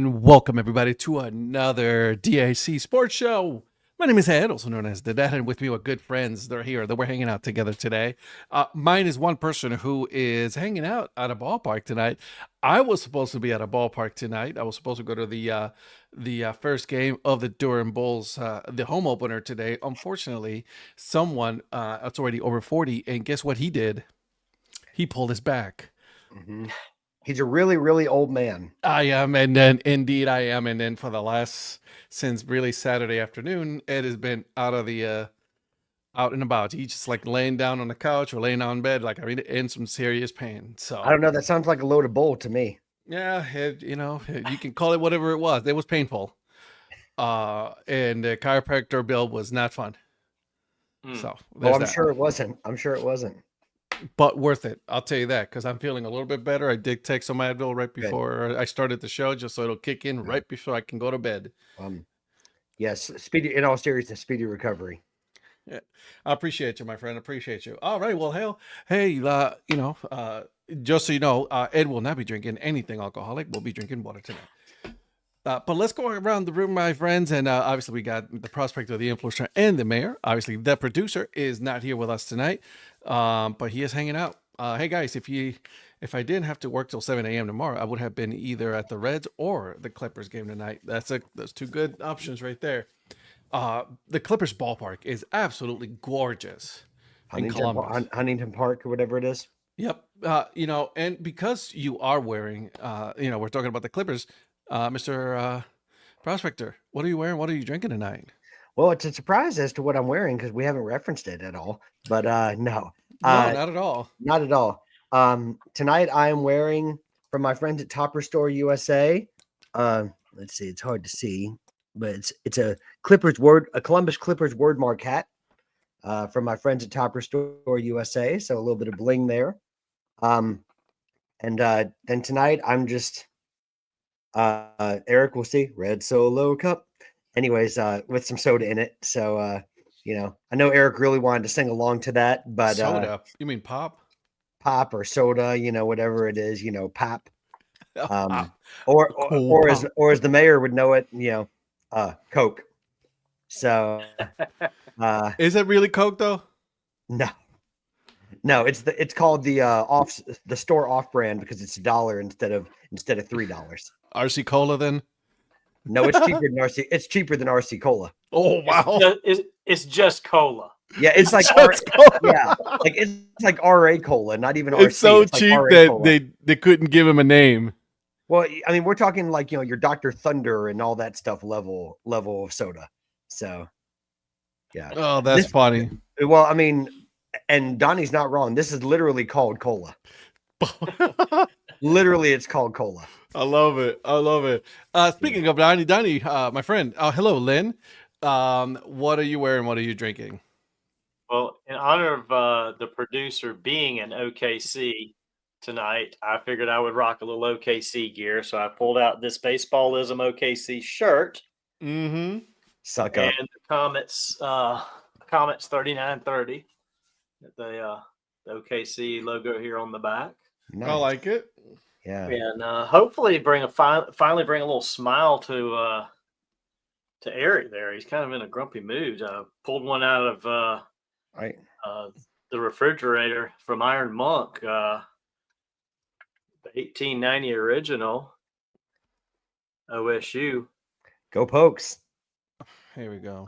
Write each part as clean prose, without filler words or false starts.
And welcome everybody to another DHC sports show. My name is Ed, also known as the Dad, and with me are good friends. They're here. We're hanging out together today. Mine is one person who is hanging out at a ballpark tonight. I was supposed to be at a ballpark tonight. I was supposed to go to the first game of the Durham Bulls, the home opener today. Unfortunately, someone that's already over 40, and guess what he did? He pulled his back. Mm-hmm. He's a really, really old man. I am, and then indeed I am, and then for the last since really Saturday afternoon, Ed has been out of the out and about. He's just like laying down on the couch or laying on in bed, like I mean, in some serious pain. So I don't know. That sounds like a loaded bull to me. Yeah, you can call it whatever it was. It was painful, and the chiropractor bill was not fun. So I'm sure it wasn't. But worth it. I'll tell you that, because I'm feeling a little bit better. I did take some Advil right before I started the show, just so it'll kick in right before I can go to bed. Yes, speedy. In all seriousness, speedy recovery. Yeah, I appreciate you, my friend. Appreciate you. All right. Well, hey, just so you know, Ed will not be drinking anything alcoholic. We'll be drinking water tonight. But let's go around the room, my friends. And obviously, we got the Prospector, the influencer, and the mayor. Obviously, the producer is not here with us tonight, but he is hanging out. Hey, guys, if I didn't have to work till 7 a.m. tomorrow, I would have been either at the Reds or the Clippers game tonight. That's two good options right there. The Clippers ballpark is absolutely gorgeous in Columbus. Huntington Park or whatever it is. Yep. And because you are wearing, we're talking about the Clippers. Mr. Prospector, what are you wearing? What are you drinking tonight? Well, it's a surprise as to what I'm wearing because we haven't referenced it at all. But no, not at all. Not at all. Tonight I am wearing from my friends at Topper Store USA. Let's see, it's hard to see, but it's a Columbus Clippers wordmark hat from my friends at Topper Store USA. So a little bit of bling there. And then tonight I'm just. Eric will see red Solo cup anyways with some soda in it, so I know Eric really wanted to sing along to that, but soda, you mean pop or soda, whatever it is, pop, or as the mayor would know it, Coke. So is it really Coke though? No, it's called the store off brand because it's $1 instead of $3. RC Cola then? No, it's cheaper than RC. It's cheaper than RC Cola. Oh wow! It's just cola. Yeah, it's like it's like RA Cola, not even RC. It's so cheap that they couldn't give him a name. Well, I mean, we're talking like your Dr. Thunder and all that stuff level of soda. So, yeah. Oh, that's funny. Well, I mean, and Donnie's not wrong. This is literally called cola. Literally, it's called cola. I love it. Speaking of Donnie, my friend. Hello, Lynn. What are you wearing? What are you drinking? Well, in honor of the producer being an OKC tonight, I figured I would rock a little OKC gear. So I pulled out this Baseballism OKC shirt. Mm-hmm. Suck up. And the Comets 3930. The OKC logo here on the back. Nice. I like it. Yeah, and hopefully finally bring a little smile to Eric there. He's kind of in a grumpy mood. Pulled one out of the refrigerator from Iron Monk, the 1890 original OSU. Go Pokes! Here we go.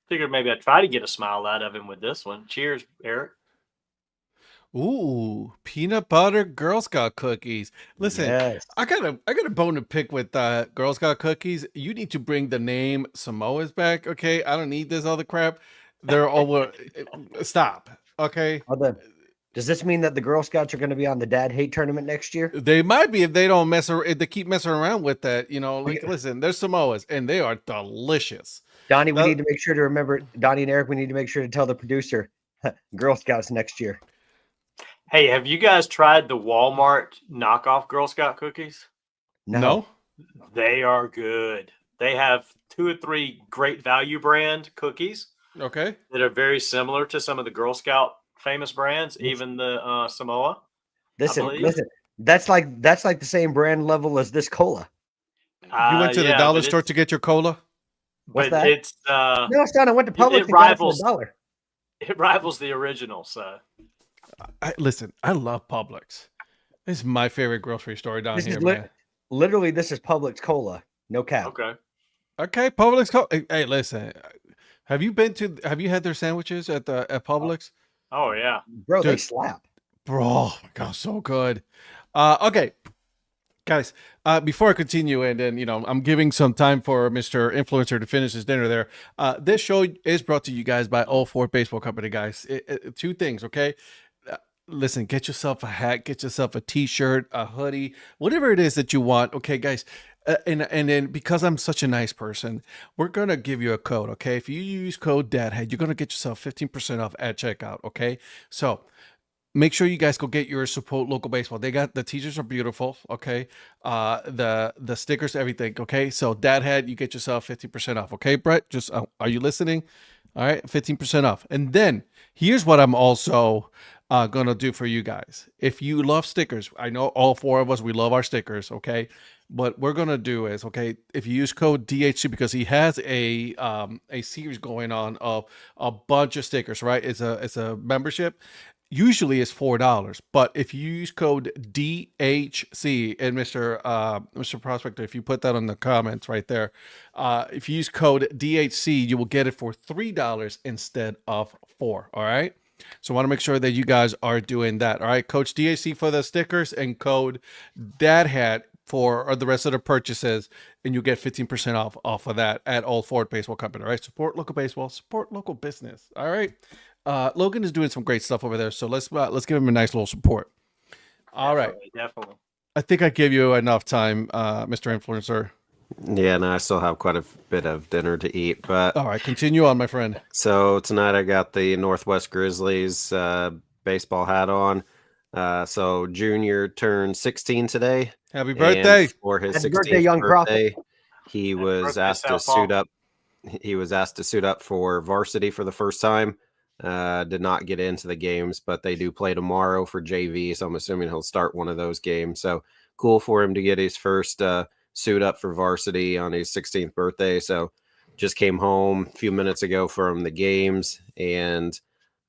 Figured maybe I'd try to get a smile out of him with this one. Cheers, Eric. Ooh, peanut butter Girl Scout cookies. Listen, yes. I got a bone to pick with Girl Scout cookies. You need to bring the name Samoa's back, okay? I don't need this other crap. They're over. Stop, okay? Does this mean that the Girl Scouts are going to be on the Dad Hate tournament next year? They might be if they don't if they keep messing around with that. Listen, they're Samoas and they are delicious. Donnie, we need to make sure to remember. Donnie and Eric, we need to make sure to tell the producer Girl Scouts next year. Hey, have you guys tried the Walmart knockoff Girl Scout cookies? No. They are good. They have 2 or 3 great value brand cookies. Okay. That are very similar to some of the Girl Scout famous brands, even the Samoa. Listen. That's like the same brand level as this cola. You went to the Yeah, dollar but store to get your cola? What's but that? it's No, son, I went to it Publix and got it for rivals $1. it rivals the original. So Listen, I love Publix. This is my favorite grocery store down This here, is man. literally this is Publix cola, no cap. okay. Okay, Publix. Hey, listen. Have you had their sandwiches at Publix? Oh yeah. Bro, they Dude. slap. Bro, oh my God, so good. Okay, guys. Before I continue, and then I'm giving some time for Mr. Influencer to finish his dinner there. This show is brought to you guys by All Ford Baseball Company, guys. Two things, okay? Listen, get yourself a hat, get yourself a t-shirt, a hoodie, whatever it is that you want. Okay, guys. And then because I'm such a nice person, we're gonna give you a code. Okay, if you use code Dad Hat, you're gonna get yourself 15% off at checkout. Okay, so make sure you guys go get your support local baseball. They got the t-shirts are beautiful. Okay, the stickers, everything. Okay, so Dad Hat, you get yourself 15% off. Okay, Brett, just are you listening? All right, 15% off. And then here's what I'm also gonna do for you guys. If you love stickers, I know all four of us, we love our stickers. Okay, what we're gonna do is, okay, if you use code DHC, because he has a series going on of a bunch of stickers, right? It's a membership. Usually it's $4, but if you use code DHC, and Mr. Prospector, if you put that on the comments right there, if you use code DHC, you will get it for $3 instead of $4. All right. So I want to make sure that you guys are doing that. All right. Coach DHC for the stickers and code Dad Hat for the rest of the purchases, and you get 15% off of that at All Ford Baseball Company. All right. Support local baseball, support local business. All right. Logan is doing some great stuff over there, so let's give him a nice little support. All right. Definitely. I think I gave you enough time, Mr. Influencer. Yeah, no, I still have quite a bit of dinner to eat, but All right, continue on, my friend. so tonight I got the Northwest Grizzlies baseball hat on. So Junior turned 16 today. Happy birthday! And for his Happy 16th birthday, young birthday, he Happy was birthday, asked to Southpaw. suit up. He was asked to suit up for varsity for the first time. Did not get into the games, but they do play tomorrow for JV, so I'm assuming he'll start one of those games. So cool for him to get his first suit up for varsity on his 16th birthday. So just came home a few minutes ago from the games and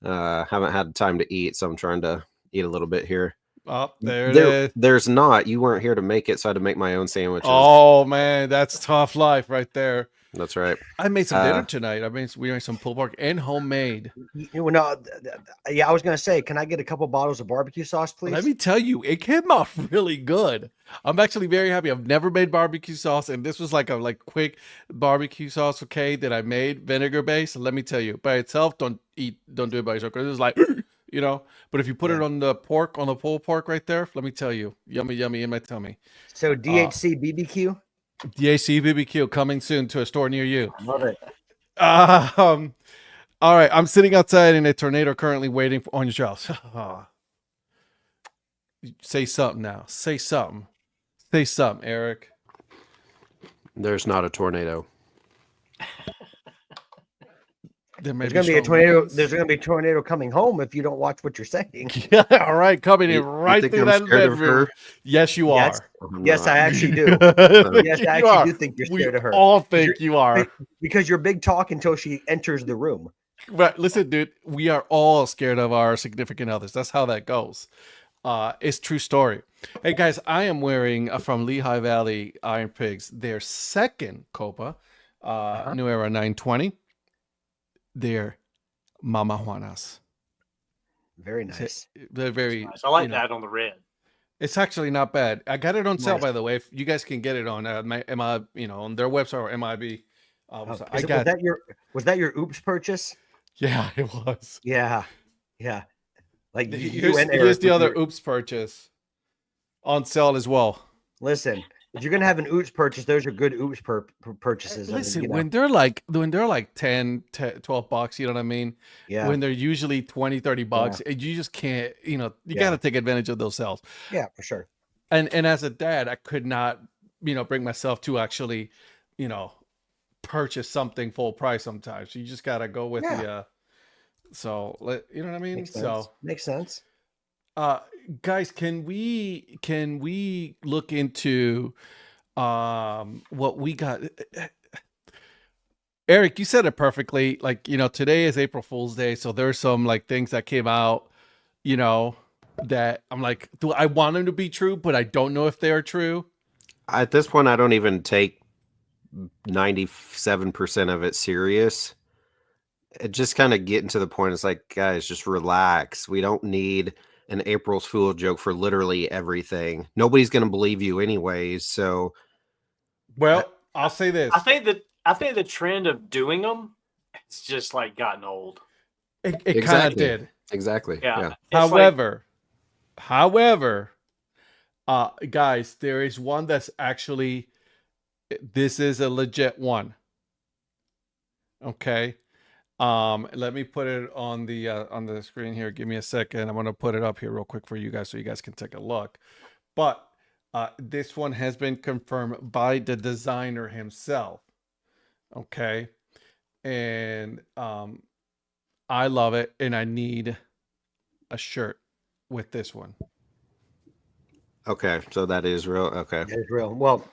haven't had time to eat, so I'm trying to eat a little bit here. Oh, there it is. There's not. You weren't here to make it, so I had to make my own sandwiches. Oh man, that's tough life right there. That's right. I made some dinner tonight. We made some pulled pork and homemade. Yeah, I was gonna say, can I get a couple bottles of barbecue sauce, please? Let me tell you, it came out really good. I'm actually very happy. I've never made barbecue sauce, and this was like a quick barbecue sauce, okay, that I made vinegar based. Let me tell you, by itself, don't do it by yourself, because it's like But if you put it on the pork, on the pulled pork right there, let me tell you, yummy, yummy in my tummy. So DHC BBQ. DHC BBQ coming soon to a store near you. Love it. All right, I'm sitting outside in a tornado currently waiting on your house. Say something now. Say something. Say something, Eric. There's not a tornado. There's gonna be a tornado. There's gonna be a tornado coming home if you don't watch what you're saying. Yeah, all right, coming in right through that bedroom. Yes, you are. Yes, I actually do. Yes, I actually do think you're scared of her. All think you are. Because you're big talk until she enters the room. But listen, dude, we are all scared of our significant others. That's how that goes. It's true story. Hey guys, I am wearing from Lehigh Valley Iron Pigs their second Copa, New Era 920. They're Mama Juanas. Very nice. They're very Nice. I like that on the red. It's actually not bad. I got it on sale, by the way. If you guys can get it on my on their website or MIB. Was that your Oops purchase? Yeah, it was. Yeah. Like here's the other Oops purchase on sale as well. Listen, if you're gonna have an Oops purchase, those are good Oops purchases. Listen, when they're like 10, 12 bucks, you know what I mean? Yeah. When they're usually 20, 30 bucks, you just can't, you got to take advantage of those sales. Yeah, for sure. And as a dad, I could not, bring myself to actually, purchase something full price sometimes. You just got to go with so you know what I mean? Makes sense. Guys, can we look into what we got. Eric, you said it perfectly. Like, today is April Fool's Day, so there's some like things that came out, that I'm like, do I want them to be true, but I don't know if they are true. At this point, I don't even take 97% of it serious. It just kind of getting to the point. It's like, guys, just relax. We don't need an April's Fool joke for literally everything. Nobody's going to believe you anyways. So, Well, I'll say this. I think the trend of doing them it's just like gotten old. It kind of Exactly. did. exactly. Yeah. Yeah. It's However, guys, there is one that's actually, this is a legit one. Okay. Let me put it on the screen here. Give me a second. I'm gonna put it up here real quick for you guys so you guys can take a look. But this one has been confirmed by the designer himself. Okay. And I love it, and I need a shirt with this one. Okay. So that is real. Okay. That is real. Well,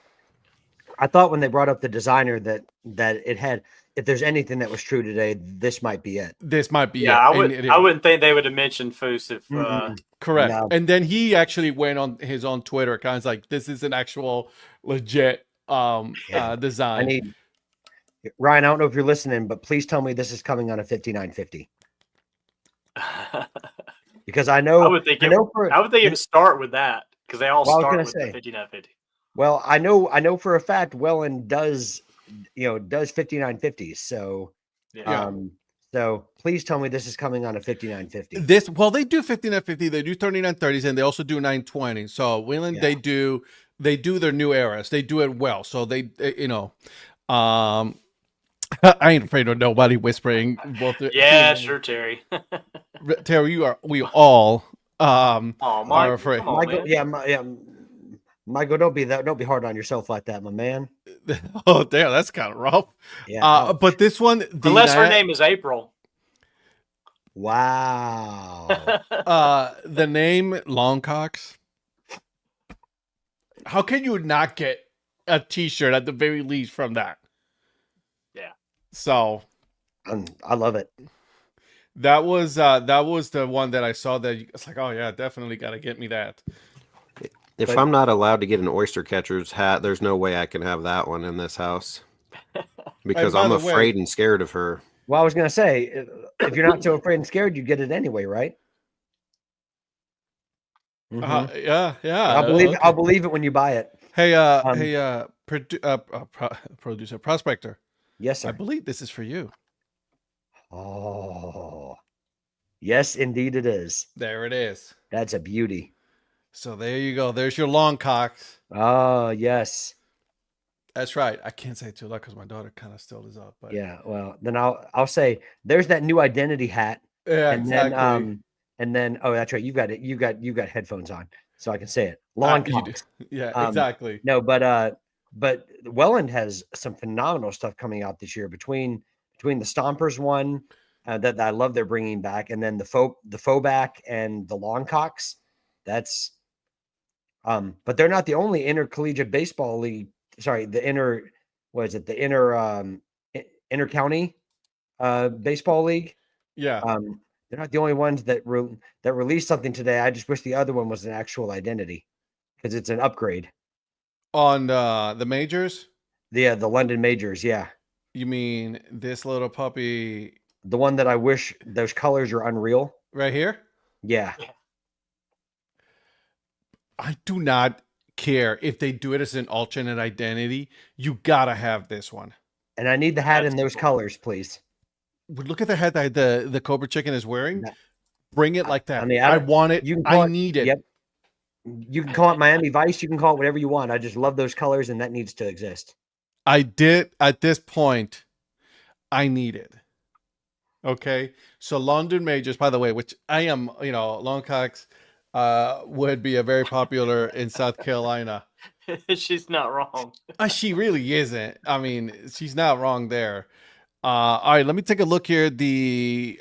I thought when they brought up the designer that it had, if there's anything that was true today, this might be it. This might be yeah. it. I wouldn't think they would have mentioned Foos if Correct. No. And then he actually went on his own Twitter, kind of like, this is an actual legit I design. need Ryan. I don't know if you're listening, but please tell me this is coming on a 5950 because I know. I would think it would start with that because they all Well, I was start gonna with say. the 5950. Well, I know for a fact Welland does 5950s. So, Yeah. so please tell me this is coming on a 5950. They do 5950, they do 3930s, and they also do 920. So Wayland, Yeah. they do their new eras. They do it well. So I ain't afraid of nobody whispering. Yeah, sure, Terry. Terry, we all Oh, are Mike, afraid. come on, man. Michael, don't be hard on yourself like that, my man. Oh, damn, that's kind of rough. Yeah. But this one, Unless her name is April. Wow. the name Longcocks. How can you not get a T-shirt at the very least from that? Yeah. So I love it. that was the one that I saw that it's like, oh yeah, definitely got to get me that. If I'm not allowed to get an oyster catcher's hat, there's no way I can have that one in this house because by I'm the afraid way- and scared of her. Well, I was gonna say, if you're not so afraid and scared, you get it anyway, right? Mhm. Yeah. I'll believe it when you buy it. Hey, producer Prospector. Yes, I sir. believe this is for you. Oh, yes, indeed it is. There it is. That's a beauty. So there you go. There's your Longcocks. Oh, yes. That's right. I can't say too loud because my daughter kind of still is up. But Yeah. Well, then I'll say there's that new identity hat, yeah, and exactly. then oh, that's right. You got it. You got headphones on, so I can say it. You Lawn do. Cox. Yeah, Um, exactly. No, but Welland has some phenomenal stuff coming out this year between the Stompers one that I love they're bringing back, and then the faux back and the Lawn Cox. That's but they're not the only intercollegiate baseball league. Sorry, the inter county baseball league. Yeah. They're not the only ones that released something today. I just wish the other one was an actual identity because it's an upgrade. On the majors, The London majors, yeah. you mean this little puppy The one that I wish those colors are unreal. right here? Yeah. I do not care if they do it as an alternate identity. You gotta have this one. And I need the hat That's in those cool. colors, please. Look at the hat that the Cobra Chicken is wearing. Yeah. Bring it like that. I mean, I want it. you can call I it- need it. Yep. You can call it Miami Vice. You can call it whatever you want. I just love those colors, and that needs to exist. I did at this point. I need it. Okay. So London majors, by the way, which I am, Longcocks would be a very popular in South Carolina. She's not wrong. She really isn't. I mean, she's not wrong there. All right, let me take a look here.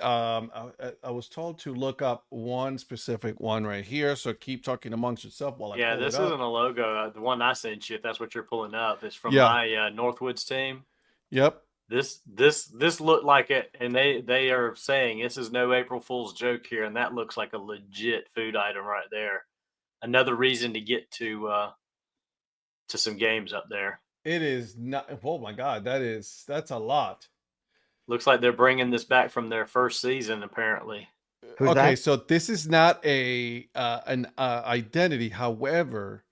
I was told to look up one specific one right here, so keep talking amongst yourself while I Yeah, pull this it up. isn't a logo. The one I sent you, if that's what you're pulling up, is from Yeah. my Northwoods team. Yep. This looked like it, and they are saying this is no April Fool's joke here, and that looks like a legit food item right there. Another reason to get to some games up there. It is not. Oh my God, that's a lot. Looks like they're bringing this back from their first season, apparently. Who's Okay, that? so this is not an identity. However,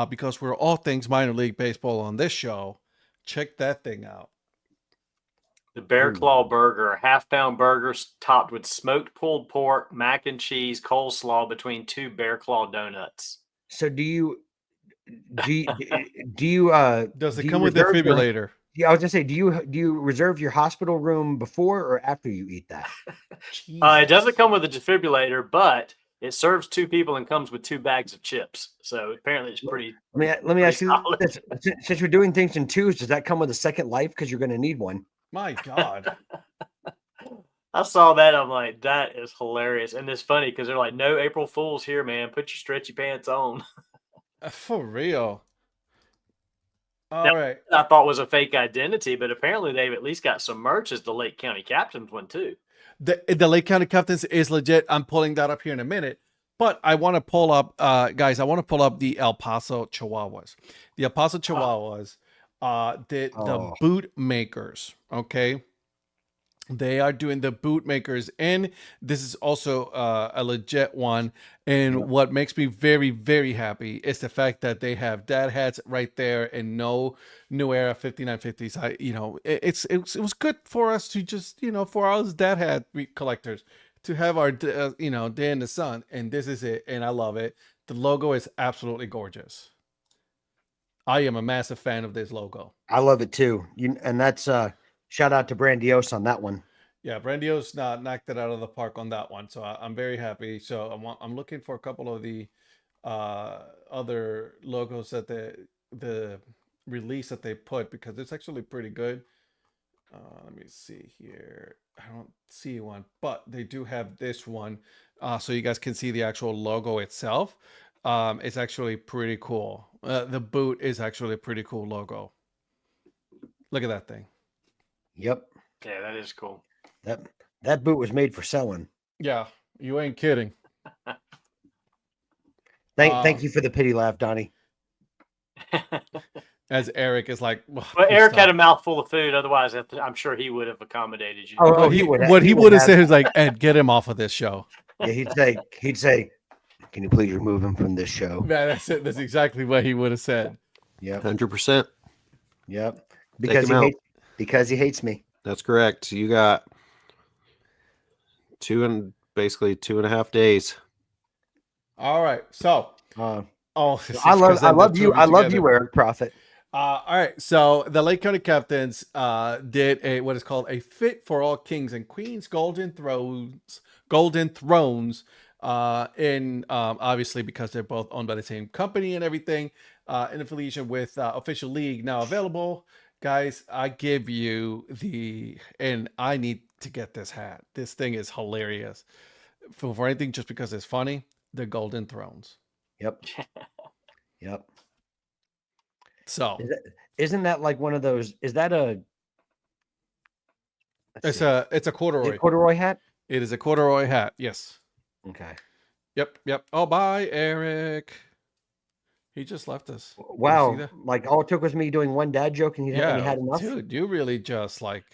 because we're all things minor league baseball on this show, check that thing out. The Bear Ooh. Claw Burger, a half-pound burger topped with smoked pulled pork, mac and cheese, coleslaw between two Bear Claw donuts. So do you Does it do you come with reserve your- defibrillator? Yeah, I was gonna say, do you reserve your hospital room before or after you eat that? It doesn't come with a defibrillator, but it serves two people and comes with 2 bags of chips. So apparently it's pretty. Let me Pretty ask you solid. this. Since we're doing things in twos, does that come with a second life? Because you're going to need one. My God. I saw that. I'm like, that is hilarious. And it's funny because they're like, no April Fools here, man. Put your stretchy pants on. For real. All right. I thought was a fake identity, but apparently they've at least got some merch as the Lake County Captains one too. The Lake County Captains is legit. I'm pulling that up here in a minute. But I want to pull up, guys, I want to pull up the El Paso Chihuahuas. The El Paso Chihuahuas, the boot makers, okay? They are doing the boot makers, and this is also a legit one. And what makes me very, very happy is the fact that they have dad hats right there and no New Era 5950s. It was good for us to just, for us dad hat collectors to have our, day in the sun. And this is it. And I love it. The logo is absolutely gorgeous. I am a massive fan of this logo. I love it too. And that's shout out to Brandios on that one. Yeah, Brandios knocked it out of the park on that one, so I'm very happy. So I'm looking for a couple of the other logos that the release that they put, because it's actually pretty good. Let me see here. I don't see one, but they do have this one, so you guys can see the actual logo itself. It's actually pretty cool. The boot is actually a pretty cool logo. Look at that thing. Yep. Yeah, that is cool. That boot was made for selling. Yeah, you ain't kidding. Thank you for the pity laugh, Donnie. As Eric is like, But Eric had a mouthful of food. Otherwise, I'm sure he would have accommodated you. Oh, he would. What he would have said is like, Ed, get him off of this show. Yeah, he'd say, can you please remove him from this show? Man, that's it. That's exactly what he would have said. Yep. 100%. Yep. Because he hates me. That's correct. You got basically 2.5 days. All right. So, I love you, Eric Prophet. All right. So the Lake County Captains did what is called a Fit for All Kings and Queens Golden Thrones. In obviously because they're both owned by the same company and everything, in affiliation with Official League now available. Guys, I give you and I need to get this hat. This thing is hilarious. For anything just because it's funny, the Golden Thrones. Yep. Yep. So isn't that like one of those? Is that it's a corduroy. Is it a corduroy hat? It is a corduroy hat. Yes. Okay. Yep. Oh, bye, Eric. He just left us. Wow. Like all it took was me doing one dad joke and he had enough. Dude, you really just like,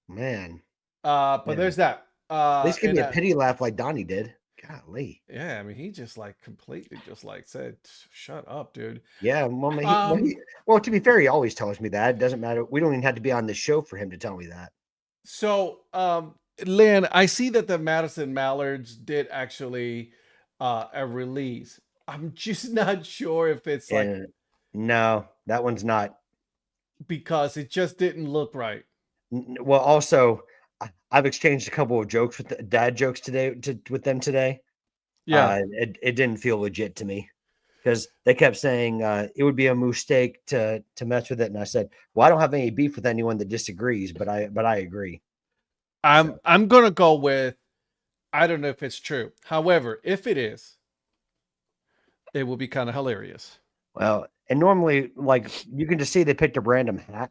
man. But man, there's that. At least give me a pity laugh like Donnie did. Golly. Yeah, I mean, he just like completely just like said, "Shut up, dude." Yeah, well, to be fair, he always tells me that. It doesn't matter. We don't even have to be on this show for him to tell me that. So, Lynn, I see that the Madison Mallards did actually a release. I'm just not sure if it's like no, that one's not, because it just didn't look right. Well, also, I've exchanged a couple of jokes with dad jokes today with them today. Yeah, it didn't feel legit to me. because they kept saying it would be a mistake to mess with it, and I said, well, I don't have any beef with anyone that disagrees, but I agree. I'm gonna go with, I don't know if it's true. However, if it is, it will be kind of hilarious. Well, and normally, like, you can just see they picked a random hat.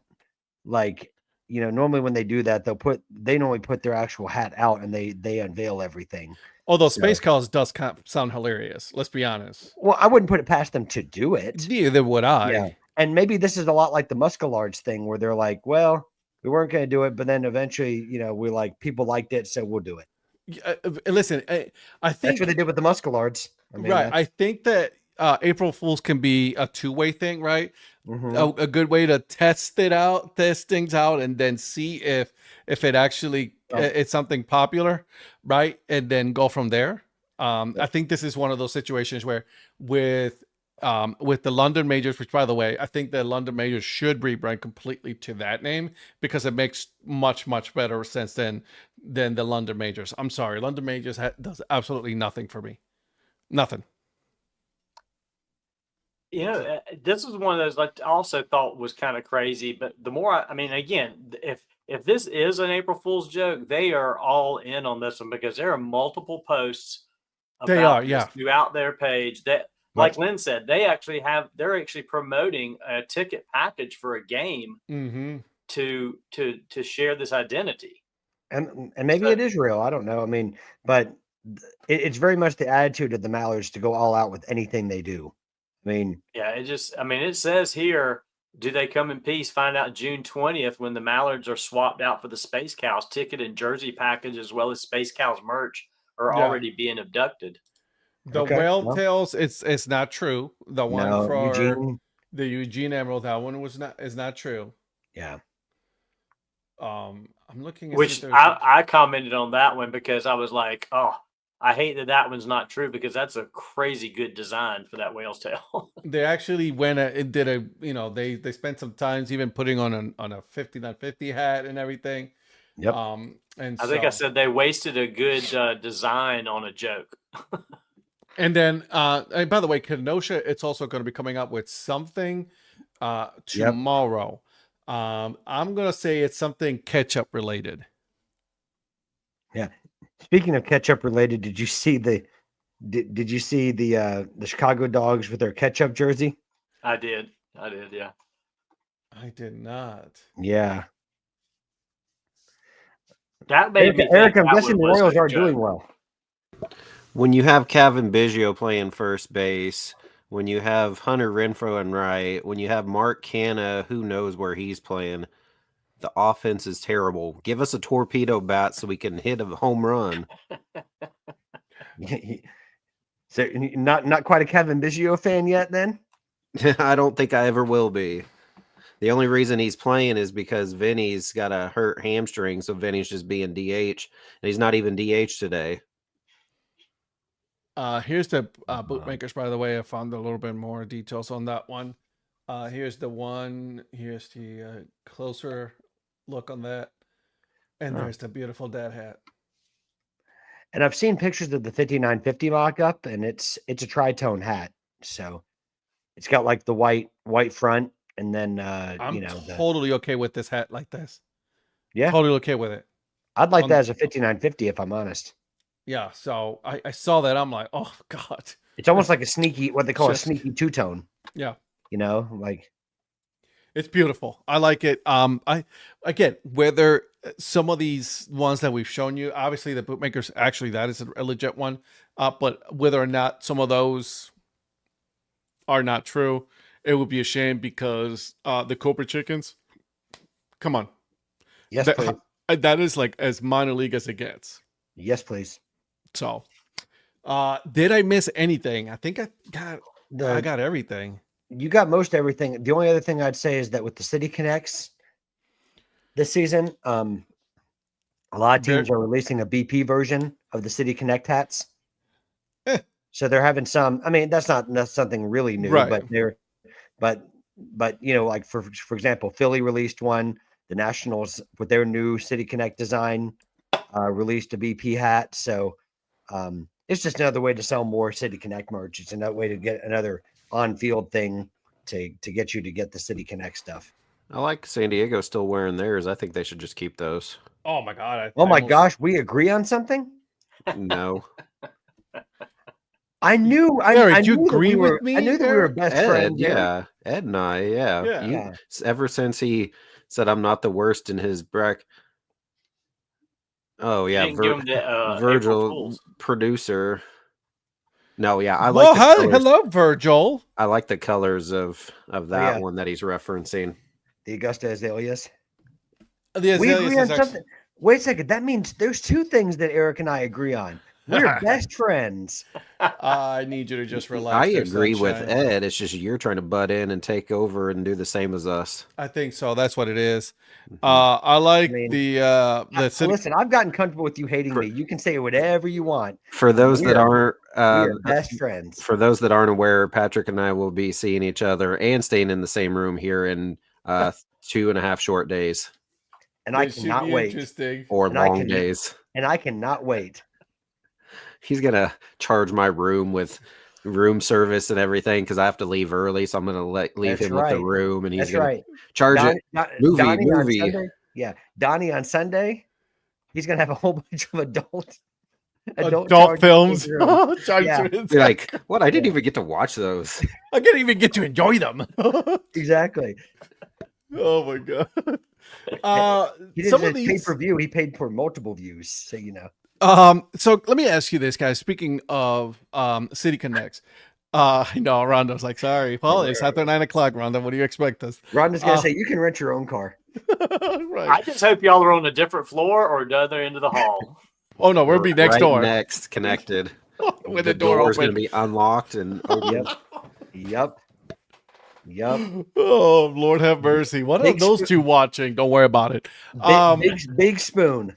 Like, normally when they do that, they normally put their actual hat out and they unveil everything. Although So- Space Cows does kind of sound hilarious. Let's be honest. Well, I wouldn't put it past them to do it. Neither would I. Yeah. And maybe this is a lot like the Muskelards thing where they're like, well, we weren't going to do it, but then eventually, we like, people liked it, so we'll do it. Listen, I That's think what they did with the Muskelards. right. I think that April Fools can be a two-way thing, right? Mhm. A good way to test things out, and then see if it actually it's something popular, right? And then go from there. I think this is one of those situations where with the London Majors, which by the way, I think the London Majors should rebrand completely to that name because it makes much better sense than the London Majors. I'm sorry, London Majors does absolutely nothing for me. Nothing. This is one of those I also thought was kind of crazy, but the more I mean, again, if this is an April Fool's joke, they are all in on this one because there are multiple posts They about are, yeah. this throughout their page that, like Lynn said, they're actually promoting a ticket package for a game to share this identity. And maybe it is real. I don't know. I mean, but it's very much the attitude of the Mallards to go all out with anything they do. I mean, yeah, it says here, do they come in peace? Find out June 20th when the Mallards are swapped out for the Space Cows ticket and jersey package, as well as Space Cows merch are already being abducted. The whale tails, it's not true. The one for Eugene. the Eugene Emerald, that one is not true. Yeah. I'm looking at Which I commented on that one because I was like, oh, I hate that one's not true because that's a crazy good design for that whale's tail. They actually went and did they spent some time even putting on a 5950 hat and everything. Yep. And I think I said they wasted a good design on a joke. And then and by the way, Kenosha, it's also going to be coming up with something tomorrow. I'm gonna say it's something ketchup related. Yeah. Speaking of ketchup related, did you see the Chicago Dogs with their ketchup jersey? I did. Yeah. I did not. Yeah. That made me Eric, think I'm that guessing the one was Royals a are joke. doing well. When you have Kevin Biggio playing first base, when you have Hunter Renfroe and right, when you have Mark Canha, who knows where he's playing, the offense is terrible. Give us a torpedo bat so we can hit a home run. So not quite a Kevin Biggio fan yet, then? I don't think I ever will be. The only reason he's playing is because Vinny's got a hurt hamstring, so Vinny's just being DH, and he's not even DH today. Here's the bootmakers, by the way. I found a little bit more details on that one. Here's the one. Here's the closer look on that. And there's the beautiful Dad Hat. And I've seen pictures of the 5950 mock-up, and it's a tritone hat. So it's got like the white front, and then I'm totally okay with this hat like this. Yeah. Totally okay with it. I'd like that as a 5950 if I'm honest. Yeah, so I saw that. I'm like, oh God. It's almost like a sneaky, what they call Just- a sneaky two-tone. Yeah. Like It's beautiful. I like it. Whether some of these ones that we've shown you, obviously the bootmakers, actually that is a legit one. But whether or not some of those are not true, it would be a shame because the Cobra chickens, come on. yes, please. That is like as minor league as it gets. Yes, please. So, did I miss anything? I think I got everything. You got most everything. The only other thing I'd say is that with the City Connects this season, a lot of teams are releasing a BP version of the City Connect hats. So they're having some. I mean, that's something really new, Right. but like for example, Philly released one. The Nationals with their new City Connect design released a BP hat. So it's just another way to sell more City Connect merch. It's another way to get another on-field thing to get you to get the City Connect stuff. I like San Diego still wearing theirs. I think they should just keep those. Oh my god! Oh my gosh, we agree on something? No. I knew. Eric, I do you knew that agree we with were. me, I knew that we were Eric? best Ed, friends. Eric. yeah. Ed and I, yeah. Yeah. Yeah. Ever since he said I'm not the worst in his bracket. Oh, You yeah. didn't give him the April Virgil, Fools. producer. No, yeah. I Well, like the hi, colors. hello, Virgil. I like the colors of that yeah. one that he's referencing. The Augusta Azaleas. The We Azaleas agree is on actually- something. Wait a second. That means there's two things that Eric and I agree on. We're best friends. I need you to just relax. I there, agree with sunshine. Ed. It's just you're trying to butt in and take over and do the same as us. I think so. That's what it is. Mhm. I like I mean, the city. Listen, I've gotten comfortable with you hating me. You can say whatever you want. For those we that are- aren't, We are best friends. for those that aren't aware, Patrick and I will be seeing each other and staying in the same room here in 2.5 short days And I This should cannot be wait. Interesting. or And I long can- days. And I cannot wait. He's gonna charge my room with room service and everything because I have to leave early, so I'm gonna leave That's him with the right. room, and he's That's gonna right. charge it. Movie. On Sunday, yeah, Donnie on Sunday, he's gonna have a whole bunch of adult Adult films. charges in his room. Yeah. Be like, what? I didn't even get to watch those. I can't even get to enjoy them. Exactly. Oh my god. He Some didn't of pay these. per view. He paid for multiple views. So you know. So let me ask you this, guys. Speaking of City Connects, I know Rhonda's like, sorry, Paul, it's after 9 o'clock. Rhonda, what do you expect us? Rhonda's gonna say you can rent your own car. Right. I just hope y'all are on a different floor or the other end of the hall. Oh no, we'll be next Right door next, connected. with the door door's open. gonna be unlocked and open. Yep. Yep. Oh Lord, have mercy. What are Big those sp- two watching? Don't worry about it. Big spoon.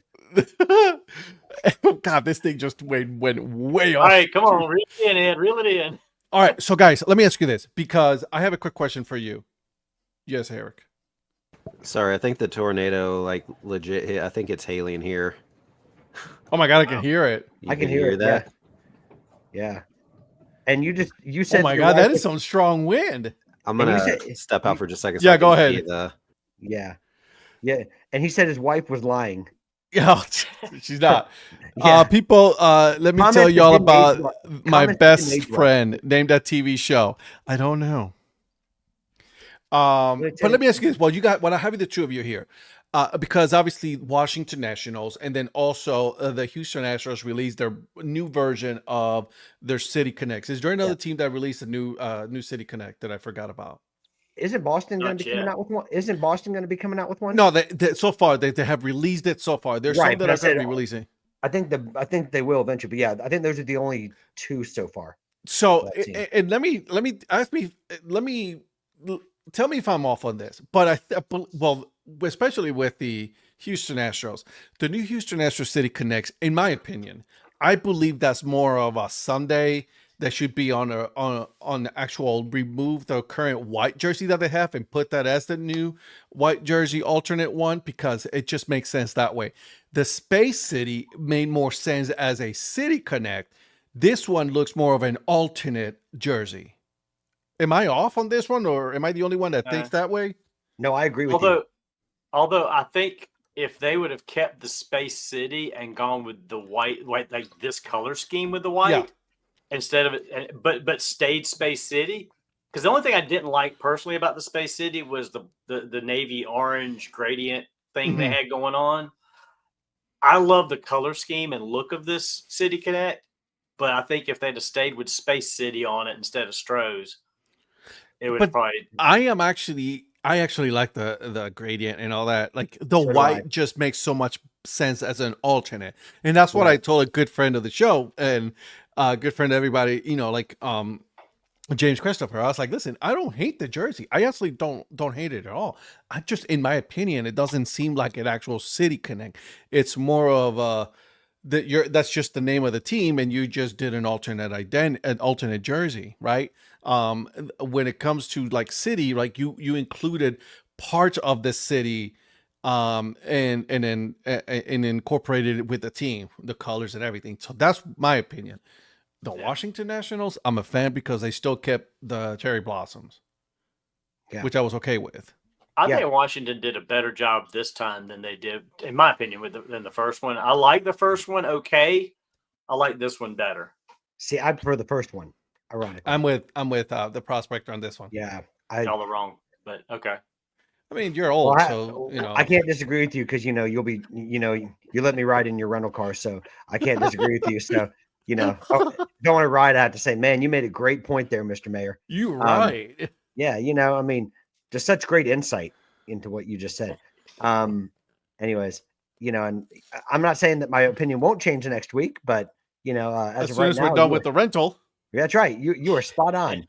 God, this thing just went way All off. right, come on, reel it in, Ed. Reel it in. All right, so guys, let me ask you this because I have a quick question for you. Yes, Eric. Sorry, I think the tornado like legit hit. I think it's hailing here. Oh my God, I can hear it. I can hear it, that. Yeah. And you Oh said my your God, that wife is was- some strong wind. I'm And you gonna said- step out for just a second. Yeah, I go can ahead. see the- Yeah. And he said his wife was lying. Yeah, she's not. Yeah. People, let me Comments tell that y'all didn't age about well. my Comments that best didn't age well. friend named that TV show. I don't know. But let me ask you this: well, I have the two of you here, because obviously Washington Nationals, and then also the Houston Astros released their new version of their City Connects. Is there another team that released a new City Connect that I forgot about? Isn't Boston going Not to be coming yet. out with one? Isn't Boston going to be coming out with one? No, so far they have released it so far. There's Right, some but that I are going to said- be releasing. I think they will eventually. But yeah, I think those are the only two so far. So, I've seen. and let me tell me if I'm off on this, but well, especially with the Houston Astros, the new Houston Astros City Connects, in my opinion, I believe that's more of a Sunday that should be on the actual remove the current white jersey that they have and put that as the new white jersey alternate one, because it just makes sense that way. The Space City made more sense as a City Connect. This one looks more of an alternate jersey. Am I off on this one, or am I the only one that thinks that way? No, I agree with you. Although I think if they would have kept the Space City and gone with the white like this color scheme with the white Yeah. instead of it, but stayed Space City, because the only thing I didn't like personally about the Space City was the navy orange gradient thing they had going on. I love the color scheme and look of this City Connect, but I think if they'd have stayed with Space City on it instead of Stroh's, it would But probably. I actually like the gradient and all that. Like the So do white I. just makes so much sense as an alternate, and that's what I told a good friend of the show and a good friend of everybody. Like James Christopher. I was like, listen, I don't hate the jersey. I actually don't hate it at all. I just, in my opinion, it doesn't seem like an actual City Connect. It's more of that's just the name of the team, and you just did an alternate jersey, right? When it comes to like city, like you included parts of the city, and then incorporated it with the team, the colors and everything. So that's my opinion. The Yeah. Washington Nationals, I'm a fan because they still kept the cherry blossoms, Yeah. which I was okay with. I Yeah. think Washington did a better job this time than they did, in my opinion, than the first one. I like the first one. Okay. I like this one better. See, I prefer the first one. Ironically, I'm with the Prospector on this one. yeah. Y'all are wrong, but okay. I mean, you're old, Well, so you know. I can't disagree with you because you'll be you let me ride in your rental car, so I can't disagree with you. So don't want to ride. I have to say, man, you made a great point there, Mr. Mayor. You right. Yeah, I mean, just such great insight into what you just said. Anyways, and I'm not saying that my opinion won't change next week, but as As of soon right as now, we're done with the rental. that's right. You are spot on.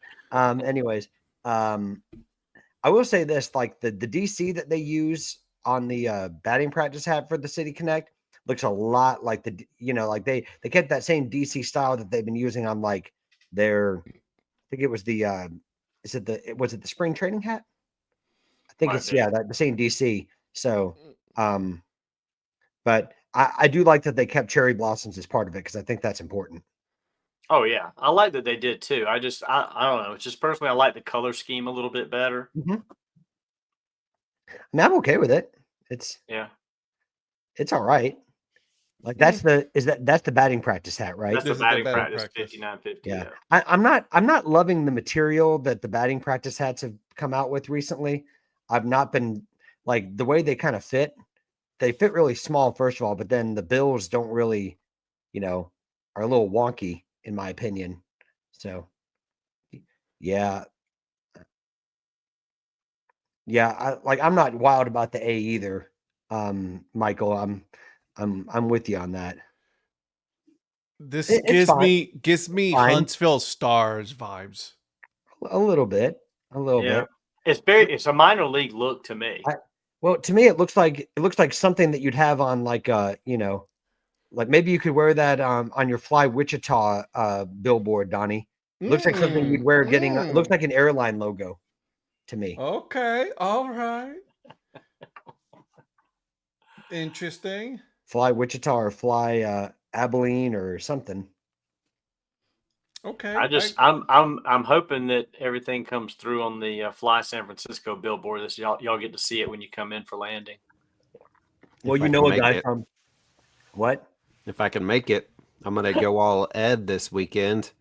Anyways, I will say this: like the DC that they use on the batting practice hat for the City Connect looks a lot like like they kept that same DC style that they've been using on like their. I think it was the was it the spring training hat? I think Might it's be. the same DC. So, but I do like that they kept cherry blossoms as part of it because I think that's important. Oh yeah, I like that they did too. I don't know. It's just personally, I like the color scheme a little bit better. I mean, I'm okay with it. It's all right. Like that's the batting practice hat, right? That's This the is the batting batting practice practice. 5950. Yeah. I'm not loving the material that the batting practice hats have come out with recently. I've not been like the way they kind of fit. They fit really small, first of all, but then the bills don't really, are a little wonky in my opinion. So yeah. Yeah, I'm not wild about the A either. Michael, I'm with you on that. This It's fine. gives me Fine. Huntsville Stars vibes. A little bit. Yeah, it's a minor league look to me. Well, to me, it looks like something that you'd have on like like maybe you could wear that on your Fly Wichita billboard, Donnie. It looks like something you'd wear it looks like an airline logo to me. Okay, all right. Interesting. Fly Wichita or Fly Abilene or something. Okay. I'm hoping that everything comes through on the Fly San Francisco billboard. This y'all get to see it when you come in for landing. Well, If I you can know a make guy it. from what? If I can make it, I'm gonna go all Ed this weekend.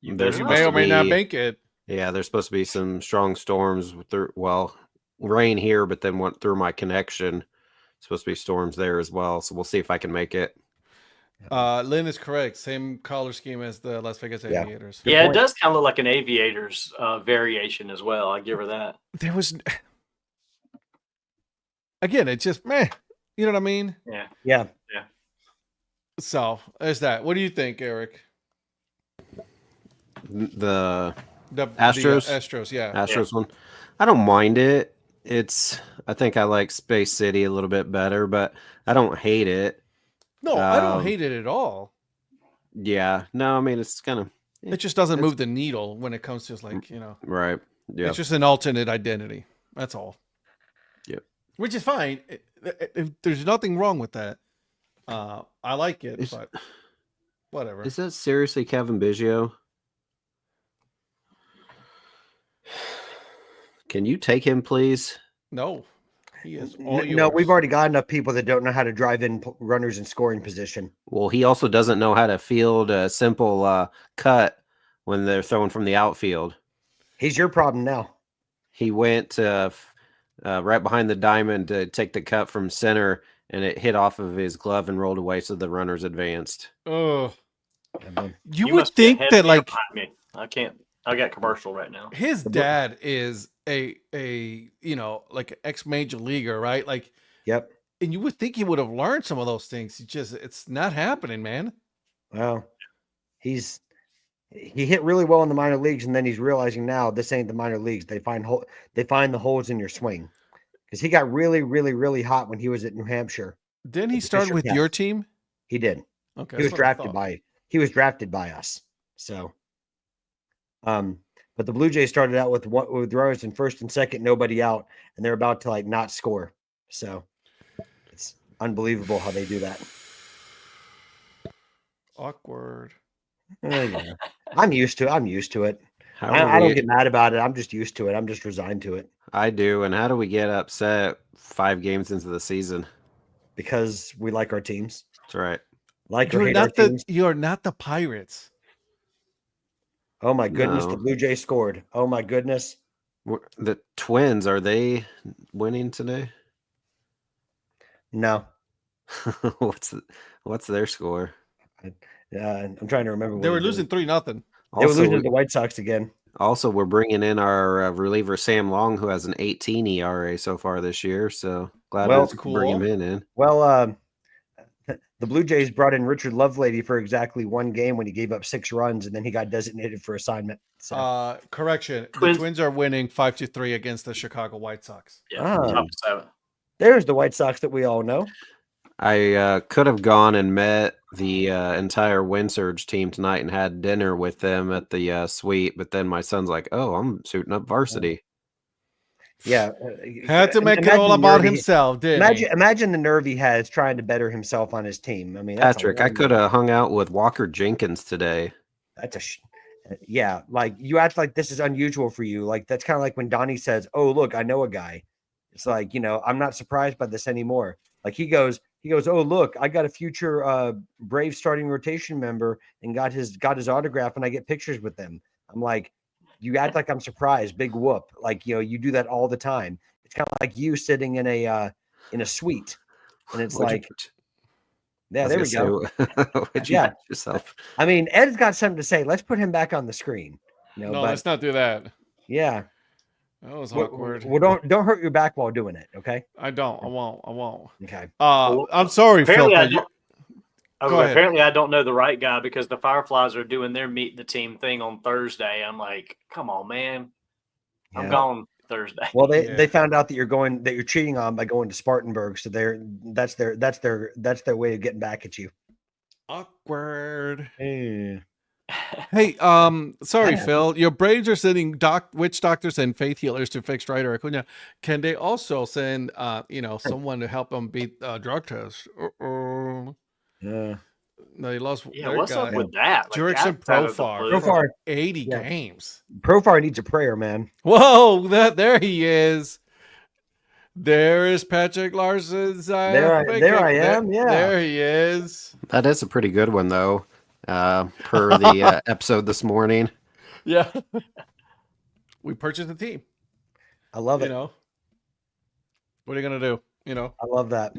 There's You better may not. or may not make it. Yeah, there's supposed to be some strong storms rain here, but then went through my connection. Supposed to be storms there as well, so we'll see if I can make it. Lynn is correct. Same color scheme as the Las Vegas Yeah. Aviators. Good Yeah, point. it does kind of look like an Aviators variation as well. I give her that. There was again, it's just meh. You know what I mean? Yeah. So there's that. What do you think, Eric? The The Astros? Astros, yeah. Astros one, I don't mind it. I think I like Space City a little bit better, but I don't hate it. No, I don't hate it at all. Yeah, no, I mean it's kind of It just doesn't move the needle when it comes to like, right. Yeah, it's just an alternate identity. That's all. Yep. Which is fine. There's nothing wrong with that. I like it, but whatever. Is that seriously Kevin Biggio? Can you take him, please? No, he is all yours. No, we've already got enough people that don't know how to drive in runners in scoring position. Well, he also doesn't know how to field a simple cut when they're throwing from the outfield. He's your problem now. He went right behind the diamond to take the cut from center, and it hit off of his glove and rolled away, so the runners advanced. Oh, you would must be think ahead that of me or like behind me. I can't. I got commercial right now. his dad is a like an ex major leaguer, right? Like, Yep. and you would think he would have learned some of those things. It's not happening, man. Well, he hit really well in the minor leagues, and then he's realizing now this ain't the minor leagues. They find the holes in your swing because he got really, really, really hot when he was at New Hampshire. Didn't he the start Fisher with Cats. your team? He did. Okay, He was that's what I drafted by us. So, but the Blue Jays started out with runners in first and second, nobody out, and they're about to like not score. So it's unbelievable how they do that. Awkward. Yeah. I'm used to it. I'm used to it. How I do don't we? get mad about it. I'm just used to it. I'm just resigned to it I do. And how do we get upset 5 games into the season? because we like our teams, That's right. like or hate our teams. You're not the Pirates. Oh my goodness, the No. Blue Jays scored. Oh my goodness. The Twins, are they winning today? No. What's their score? I'm trying to remember. They what were it is. losing 3-0. They were Also, losing to the White Sox again. also we're bringing in our reliever Sam Long, who has an 18 ERA so far this year. So glad Well, to bring him in. Well, the Blue Jays brought in Richard Lovelady for exactly one game when he gave up 6 runs, and then he got designated for assignment. So, Correction. Twins- The Twins are winning 5-3 against the Chicago White Sox. Yeah, Ah. top 7. there's the White Sox that we all know. I could have gone and met the entire Wind Surge team tonight and had dinner with them at the suite, but then my son's like, "Oh, I'm suiting up varsity." Yeah, Had to make it imagine all the about nerve he- himself, didn't he? Imagine the nerve he has trying to better himself on his team. I mean, that's Patrick, I could have hung out with Walker Jenkins today. That's yeah. Like you act like this is unusual for you. Like that's kind of like when Donnie says, "Oh, look, I know a guy." It's like I'm not surprised by this anymore. Like he goes, "Oh, look, I got a future Brave starting rotation member and got his autograph, and I get pictures with them." I'm like, you act like I'm surprised. Big whoop. Like you do that all the time. It's kind of like you sitting in a suite, and it's What'd like, you- I yeah, was there we gonna go. say, what'd you Yeah. bet yourself? I mean, Ed's got something to say. Let's put him back on the screen. No, but let's not do that. yeah, That was well, awkward. well, don't hurt your back while doing it. Okay. I don't. I won't. Okay. I'm sorry, Phil. Apparently, but you- Go ahead. apparently I don't know the right guy because the Fireflies are doing their meet the team thing on Thursday. I'm like, come on, man. I'm Yeah. gone Thursday. Well, Yeah. they found out that you're cheating on by going to Spartanburg, so that's their way of getting back at you. Awkward. Yeah. Hey, sorry, Yeah. Phil. Your Braves are sending witch doctors and faith healers to fix Ryder Acuna. Can they also send, someone to help them beat drug tests? Uh-oh. Yeah. No, they lost. Yeah, their what's guy. up with that? Jurickson that's out of the Profar. blue. Profar. 80 Yeah. games. Profar needs a prayer, man. Whoa, there he is. There is Patrick Larson's. There I am, yeah. There he is. That is a pretty good one, though. Per the episode this morning. Yeah. We purchased the team. I love it. What are you gonna do? I love that.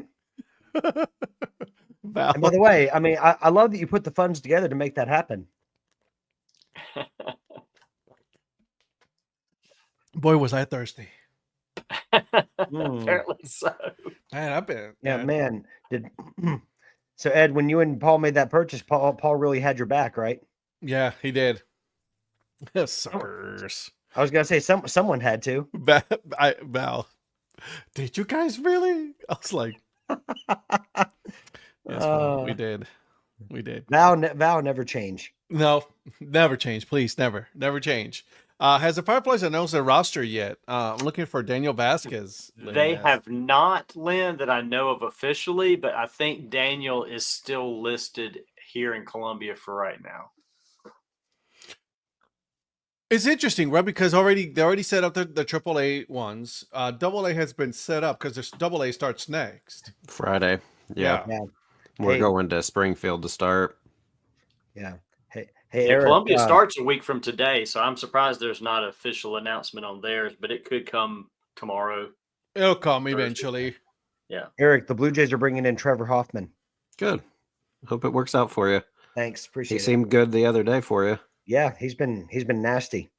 Val. And by the way, I mean, I love that you put the funds together to make that happen. Boy, was I thirsty. Apparently so. Man, I've been. Yeah, man. So Ed, when you and Paul made that purchase, Paul really had your back, right? Yeah, he did. Suckers. I was gonna say someone had to. Val, did you guys really? I was like, yes, Val, we did. We did. Val never change. No, never change. Please, never change. Has the Fireflies announced their roster yet? I'm looking for Daniel Vasquez. They have not, Lynn, that I know of officially, but I think Daniel is still listed here in Columbia for right now. It's interesting, right? Because they already set up the AAA ones. Double A has been set up because this Double A starts next. Friday. Yeah. Yeah. We're Hey. going to Springfield to start. Yeah. Hey, Yeah, Eric, Columbia starts a week from today, so I'm surprised there's not an official announcement on theirs, but it could come tomorrow. It'll come Thursday. eventually. Eric, the Blue Jays are bringing in Trevor Hoffman. Good. Hope it works out for you. Thanks, He appreciate it. seemed good the other day for you. Yeah, he's been nasty.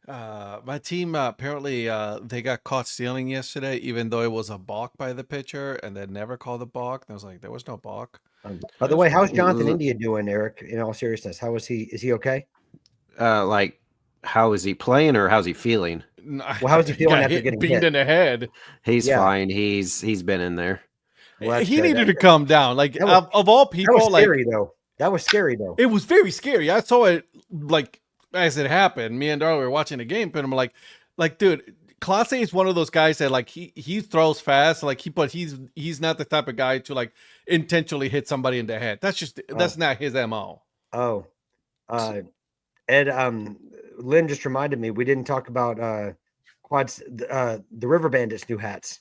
My team apparently they got caught stealing yesterday, even though it was a balk by the pitcher, and they never called a balk. And I was like, there was no balk. By the way, how's Jonathan India doing, Eric? In all seriousness, how is he? Is he okay? Like, how is he playing or how's he feeling? Well, how's he feeling Got after hit- getting beamed hit? in the head? He's Yeah. fine. He's been in there. Well, that's He good. needed to calm down. Like That was- of all That people, was like scary though. That was scary though. it was very scary. I saw it like as it happened. Me and Darla were watching the game, and I'm like, dude, Clase is one of those guys that like he throws fast, like but he's not the type of guy to like intentionally hit somebody in the head. That's not his MO. Oh, Ed, Lynn just reminded me we didn't talk about the River Bandits new hats.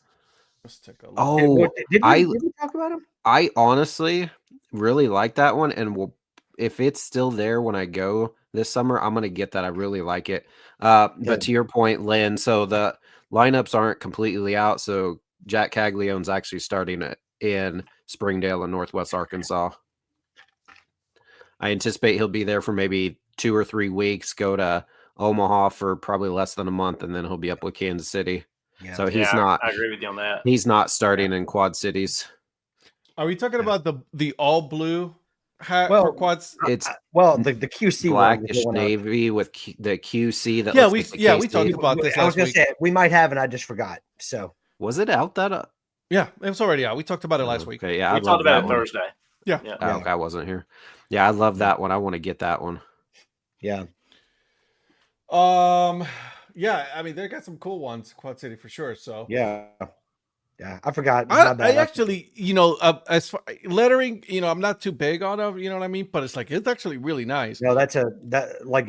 Let's take a look. Oh, Did we talk about them? I honestly really like that one, and if it's still there when I go this summer, I'm gonna get that. I really like it. But to your point, Lynn, so the lineups aren't completely out. So Jack Caglione's actually starting it in Springdale and Northwest Arkansas. I anticipate he'll be there for maybe 2 or 3 weeks, go to Omaha for probably less than a month, and then he'll be up with Kansas City. Yeah. So he's not. I agree with you on that. He's not starting in Quad Cities. Are we talking about the all blue hat Well, for quads? It's the QC blackish one. navy with the QC. That Yeah, looks like the we KC. talked about this I was last gonna week. say we might have, and I just forgot. So Was it out that? Yeah, it was already out. We talked about it last week. Okay, yeah, We I talked love about that it one. Thursday. Yeah. Yeah. Oh, okay, I wasn't here. Yeah, I love that one. I want to get that one. yeah. Yeah, I mean they got some cool ones, Quad City for sure. So Yeah. I forgot. My I bad. actually, as far lettering, I'm not too big on it, you know what I mean? But it's actually really nice. No, like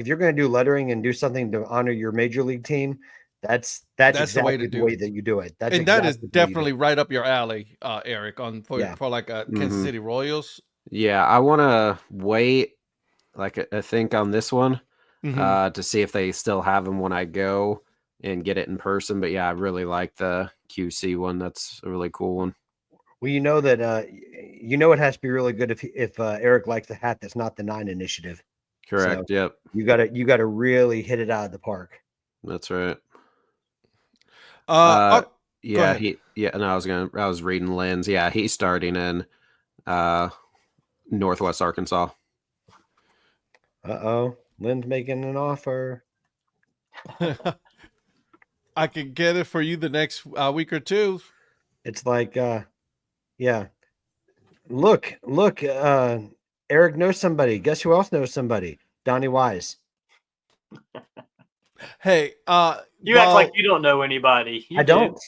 if you're going to do lettering and do something to honor your major league team, that's exactly the way that you do it. That's and that is exactly the way you do definitely right up your alley, Eric, Yeah. for like a Kansas Mhm. City Royals. Yeah, I want to wait, like I think on this one, Mhm. to see if they still have them when I go and get it in person. But yeah, I really like the QC one. That's a really cool one. Well, you know that it has to be really good if Eric likes the hat that's not the 9 initiative. Correct. So- Yep. You gotta really hit it out of the park. That's right. Oh, Yeah, ahead. and I was reading Lynn's. Yeah, he's starting in Northwest Arkansas. Lynn's making an offer. I can get it for you the next week or two. It's like, yeah. Look, Eric knows somebody. Guess who else knows somebody? Donnie Wise. Hey, You act like you don't know anybody. You I don't.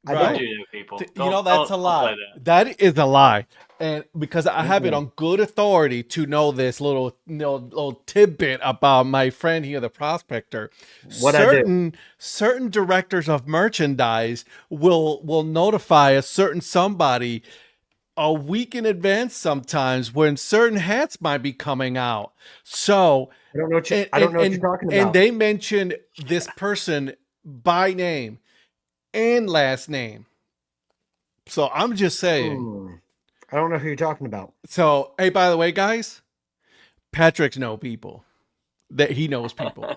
I You Right. don't. do know people. that's a lie. That is a lie, and because I have it on good authority to know this little tidbit about my friend here, the Prospector. What I do? Certain directors of merchandise will notify a certain somebody a week in advance sometimes when certain hats might be coming out. So I don't know what you're talking about. and they mentioned this person by name and last name. So I'm just saying. I don't know who you're talking about. So, hey, by the way, guys, Patrick's know people. That he knows people.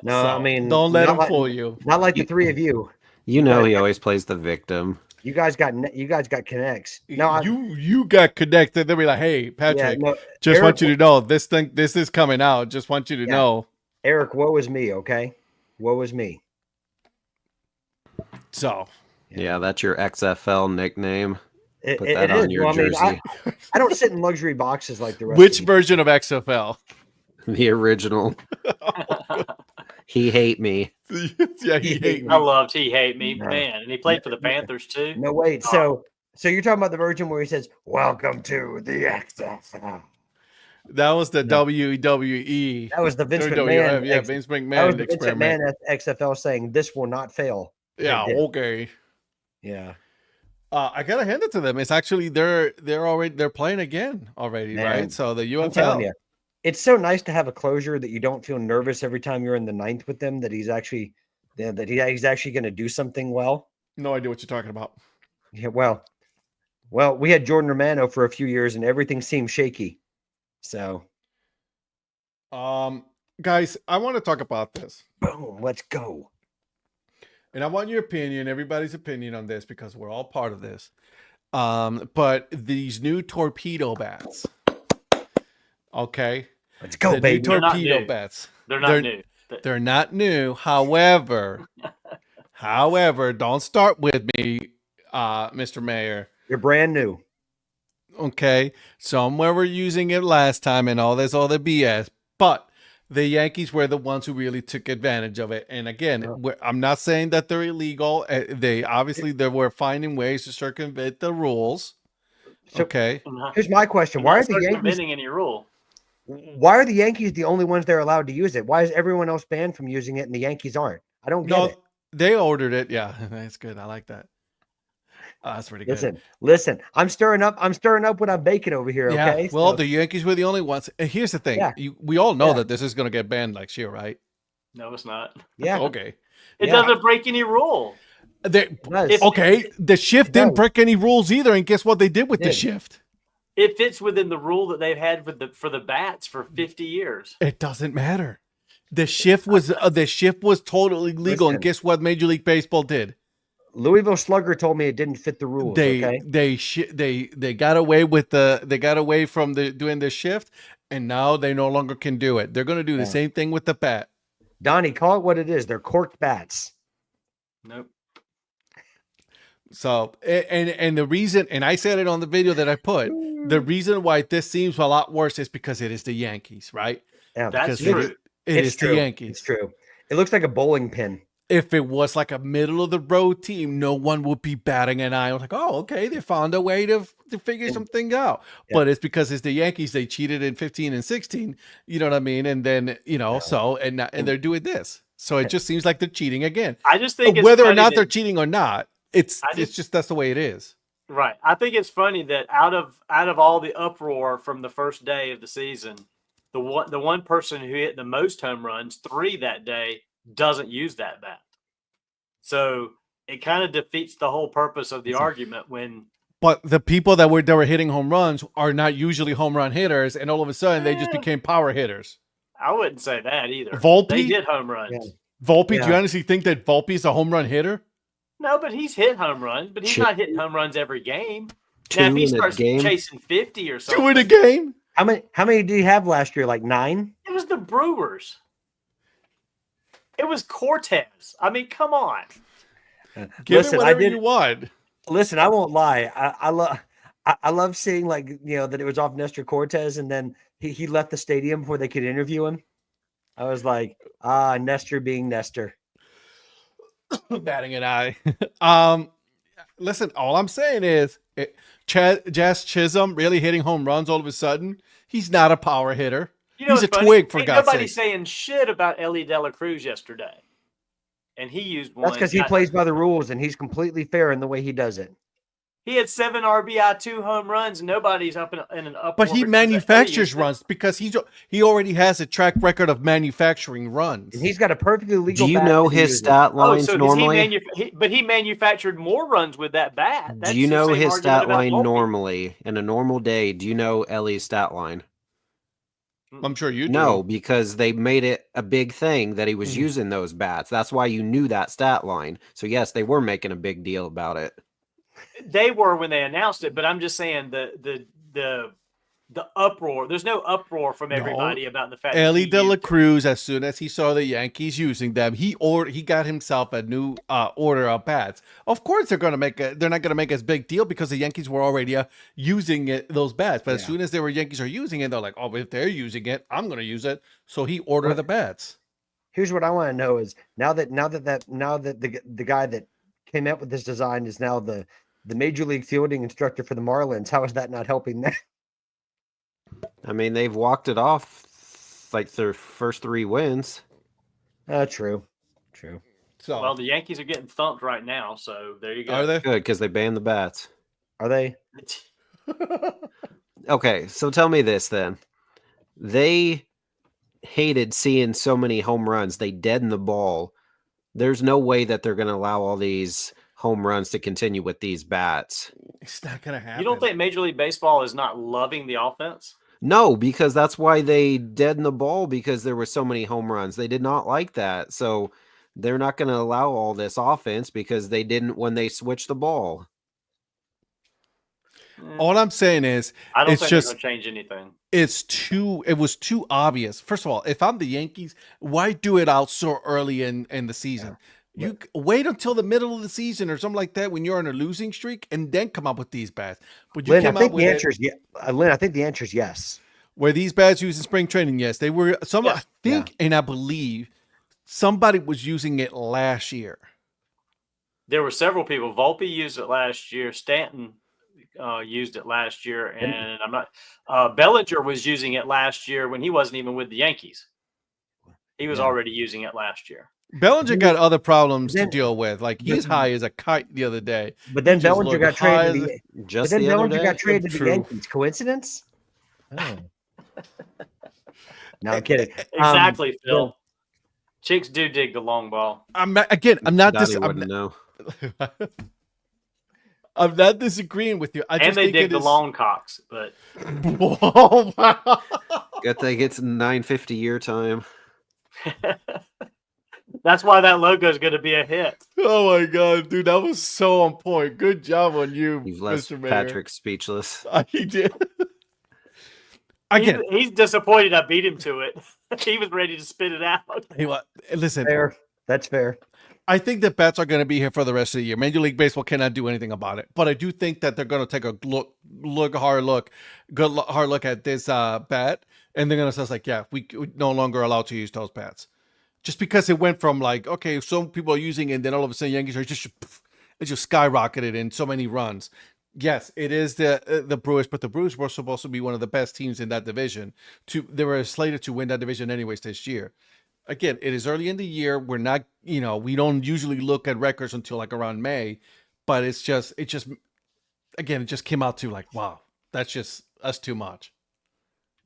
No, So, I mean, don't let not him like- fool you. Not like the three of you. You know, he always plays the victim. You guys got connects. No, you got connected. They'll be like, hey, Patrick, no, just Eric- want you to know this is coming out. Just want you to Yeah. know. Eric, woe is me, okay? Woe is me. So Yeah, that's your XFL nickname. It, Put it- that it on is. your Well, I mean, jersey. I don't sit in luxury boxes like the rest which of you. version of XFL? The original. He hate me. Yeah, he He hate me. I loved He Hate Me, No. man. And he played for the Panthers too. No, wait. So you're talking about the version where he says, "Welcome to the XFL." That was the No. WWE. That was the Vince Or McMahon. WWF, X- Vince that was McMahon the Vince experiment. McMahon XFL saying, "This will not fail." Yeah, It did. okay. Yeah. I gotta hand it to them. It's actually they're playing again already, Man, right? So the I'm telling UFL. you, it's so nice to have a closure that you don't feel nervous every time you're in the ninth with them. That he's actually going to do something well. No idea what you're talking about. Yeah. Well, we had Jordan Romano for a few years, and everything seemed shaky. So, Guys, I want to talk about this. boom, let's go. And I want your opinion, everybody's opinion on this because we're all part of this. But these new torpedo bats. Okay. Let's go, The baby. new They're not torpedo new. bats. They're not new. They're not new. However, don't start with me, Mr. Mayor. You're brand new. Okay. Somewhere we're using it last time and all this other BS. But The Yankees were the ones who really took advantage of it. And again, I'm not saying that they're illegal. They were finding ways to circumvent the rules. So- Okay. Here's my question: Why Why are are the Yankees? circumventing any rule? Why are the Yankees the only ones they're allowed to use it? Why is everyone else banned from using it and the Yankees aren't? I don't get it. They ordered it. Yeah, that's good. I like that. That's pretty good. Listen. I'm stirring up what I'm baking over here. Yeah. Okay. Well, So- the Yankees were the only ones. And here's the thing: Yeah. we all know Yeah. that this is going to get banned next year, right? No, it's not. yeah. Okay. It Yeah. doesn't break any rule. It does. Okay. The shift didn't does. break any rules either, and guess what they did with It the did. shift? It fits within the rule that they've had for the bats for 50 years. It doesn't matter. The shift was totally legal, and Listen. guess what? Major League Baseball did. Louisville Slugger told me it didn't fit the rules. Okay. They got away from doing the shift, and now they no longer can do it. They're going to do the Yeah. same thing with the bat. Donnie, call it what it is. They're corked bats. Nope. So and the reason, and I said it on the video that I put, the reason why this seems a lot worse is because it is the Yankees, right? Yeah, That's Because true. it is true. the Yankees. It's true. It looks like a bowling pin. If it was like a middle of the road team, no one would be batting an eye. I was like, oh, okay, they found a way to figure something out. Yeah. But it's because it's the Yankees. They cheated in 15 and 16. You know what I mean? And then, and they're doing this. So it just seems like they're cheating again. I just think it's Whether or funny not that- they're cheating or not, it's just that's the way it is. Right. I think it's funny that out of all the uproar from the first day of the season, the one person who hit the most home runs, 3 that day, doesn't use that bat. So it kind of defeats the whole purpose of the argument when. But the people that were hitting home runs are not usually home run hitters, and all of a sudden they just became power hitters. I wouldn't say that either. Volpe? They did home runs. Yeah. Volpe, do Yeah. you honestly think that Volpe is a home run hitter? No, but he's hit home runs, but he's Two- not hitting home runs every game. Two Now, if he in a starts game. chasing 50 or something, 2 in a game? How many did he have last year? Like 9? it was the Brewers. It was Cortez. I mean, come on. Give Listen, it whatever you want. Listen, I won't lie. I love seeing that it was off Nestor Cortez, and then he left the stadium before they could interview him. I was like, Nestor being Nestor. Batting an eye. Listen, all I'm saying is Jazz Chisholm really hitting home runs all of a sudden. He's not a power hitter. You know He's a what's funny? twig, for Ain't God's nobody sake. saying shit about Ellie De La Cruz yesterday. And he used one. That's because he got- plays by the rules, and he's completely fair in the way he does it. He had 7 RBI, 2 home runs, and nobody's up in an up. But he manufactures runs because he already has a track record of manufacturing runs. And he's got a perfectly legal. Do you bat know that he his uses. stat Oh, lines so normally? he manufactured more runs with that bat. That's Do you the know same his argument stat about line Volpe. normally? In a normal day, do you know Ellie's stat line? I'm sure you do. No, because they made it a big thing that he was using those bats. That's why you knew that stat line. So yes, they were making a big deal about it. They were when they announced it, but I'm just saying the uproar. There's no uproar from everybody about the fact. Ellie that De he La used it. Cruz, as soon as he saw the Yankees using them, he got himself a new order of bats. Of course, they're not going to make as big deal because the Yankees were already using those bats. But as soon as Yankees are using it, they're like, oh, if they're using it, I'm going to use it. So he ordered the bats. Here's what I want to know: is now that the guy that came up with this design is now the major league fielding instructor for the Marlins. How is that not helping them? I mean, they've walked it off like their first 3 wins. True. So Well, the Yankees are getting thumped right now, so there you go. are they? Good, because they banned the bats. Are they? Okay, so tell me this then. They hated seeing so many home runs. They deadened the ball. There's no way that they're going to allow all these home runs to continue with these bats. It's not going to happen. You don't think Major League Baseball is not loving the offense? No, because that's why they deadened the ball, because there were so many home runs. They did not like that. So they're not going to allow all this offense because they didn't when they switched the ball. All I'm saying is, I don't it's think just they're going to change anything. it was too obvious. First of all, if I'm the Yankees, why do it out so early in the season? You wait until the middle of the season or something like that when you're on a losing streak, and then come up with these bats. But you Lynn, came I think out with the answer is Lynn, I think the answer is yes. Were these bats used in spring training? Yes, they were. I Yes. think, and I believe somebody was using it last year. There were several people. Volpe used it last year. Stanton used it last year, and I'm not. Bellinger was using it last year when he wasn't even with the Yankees. He was already using it last year. Bellinger got other problems to then- deal with. Like he's high as a kite the other day. But then He just Bellinger looked got high traded. as To the, but Just then the other Bellinger day. got traded to the True. Yankees. Coincidence? Oh. No, I'm kidding. Exactly, Phil. Chicks do dig the long ball. I'm not Donnie wouldn't know. I'm not disagreeing with you. I And just they think dig it the is- long cocks, but Whoa, wow. Good thing it's 9:50 year time. that's why that logo is going to be a hit. Oh my god, dude, that was so on point. Good job on you, You've left Mr. Mayor. Patrick speechless. He did. Again, He's disappointed I beat him to it. He was ready to spit it out. hey, what? Listen, Fair. That's fair. I think that bats are going to be here for the rest of the year. Major League Baseball cannot do anything about it, but I do think that they're going to take a hard look at this bat, and they're going to say, like, yeah, we no longer allowed to use those bats, just because it went from like, okay, some people are using it, and then all of a sudden Yankees are it just skyrocketed in so many runs. Yes, it is the Brewers, but the Brewers were supposed to be one of the best teams in that division. They were slated to win that division anyways this year. Again, it is early in the year. We're not, we don't usually look at records until like around May, but it just came out to like, wow, that's too much.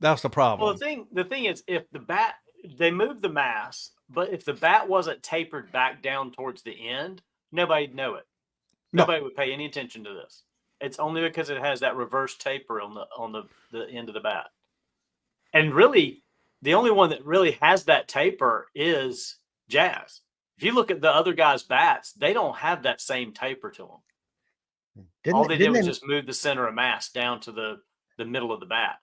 That's the problem. Well, the thing is, if the bat, they moved the mass, but if the bat wasn't tapered back down towards the end, nobody'd know it. No. Nobody would pay any attention to this. It's only because it has that reverse taper on the end of the bat. And really, the only one that really has that taper is Jazz. If you look at the other guys' bats, they don't have that same taper to them. All they did was just move the center of mass down to the middle of the bat.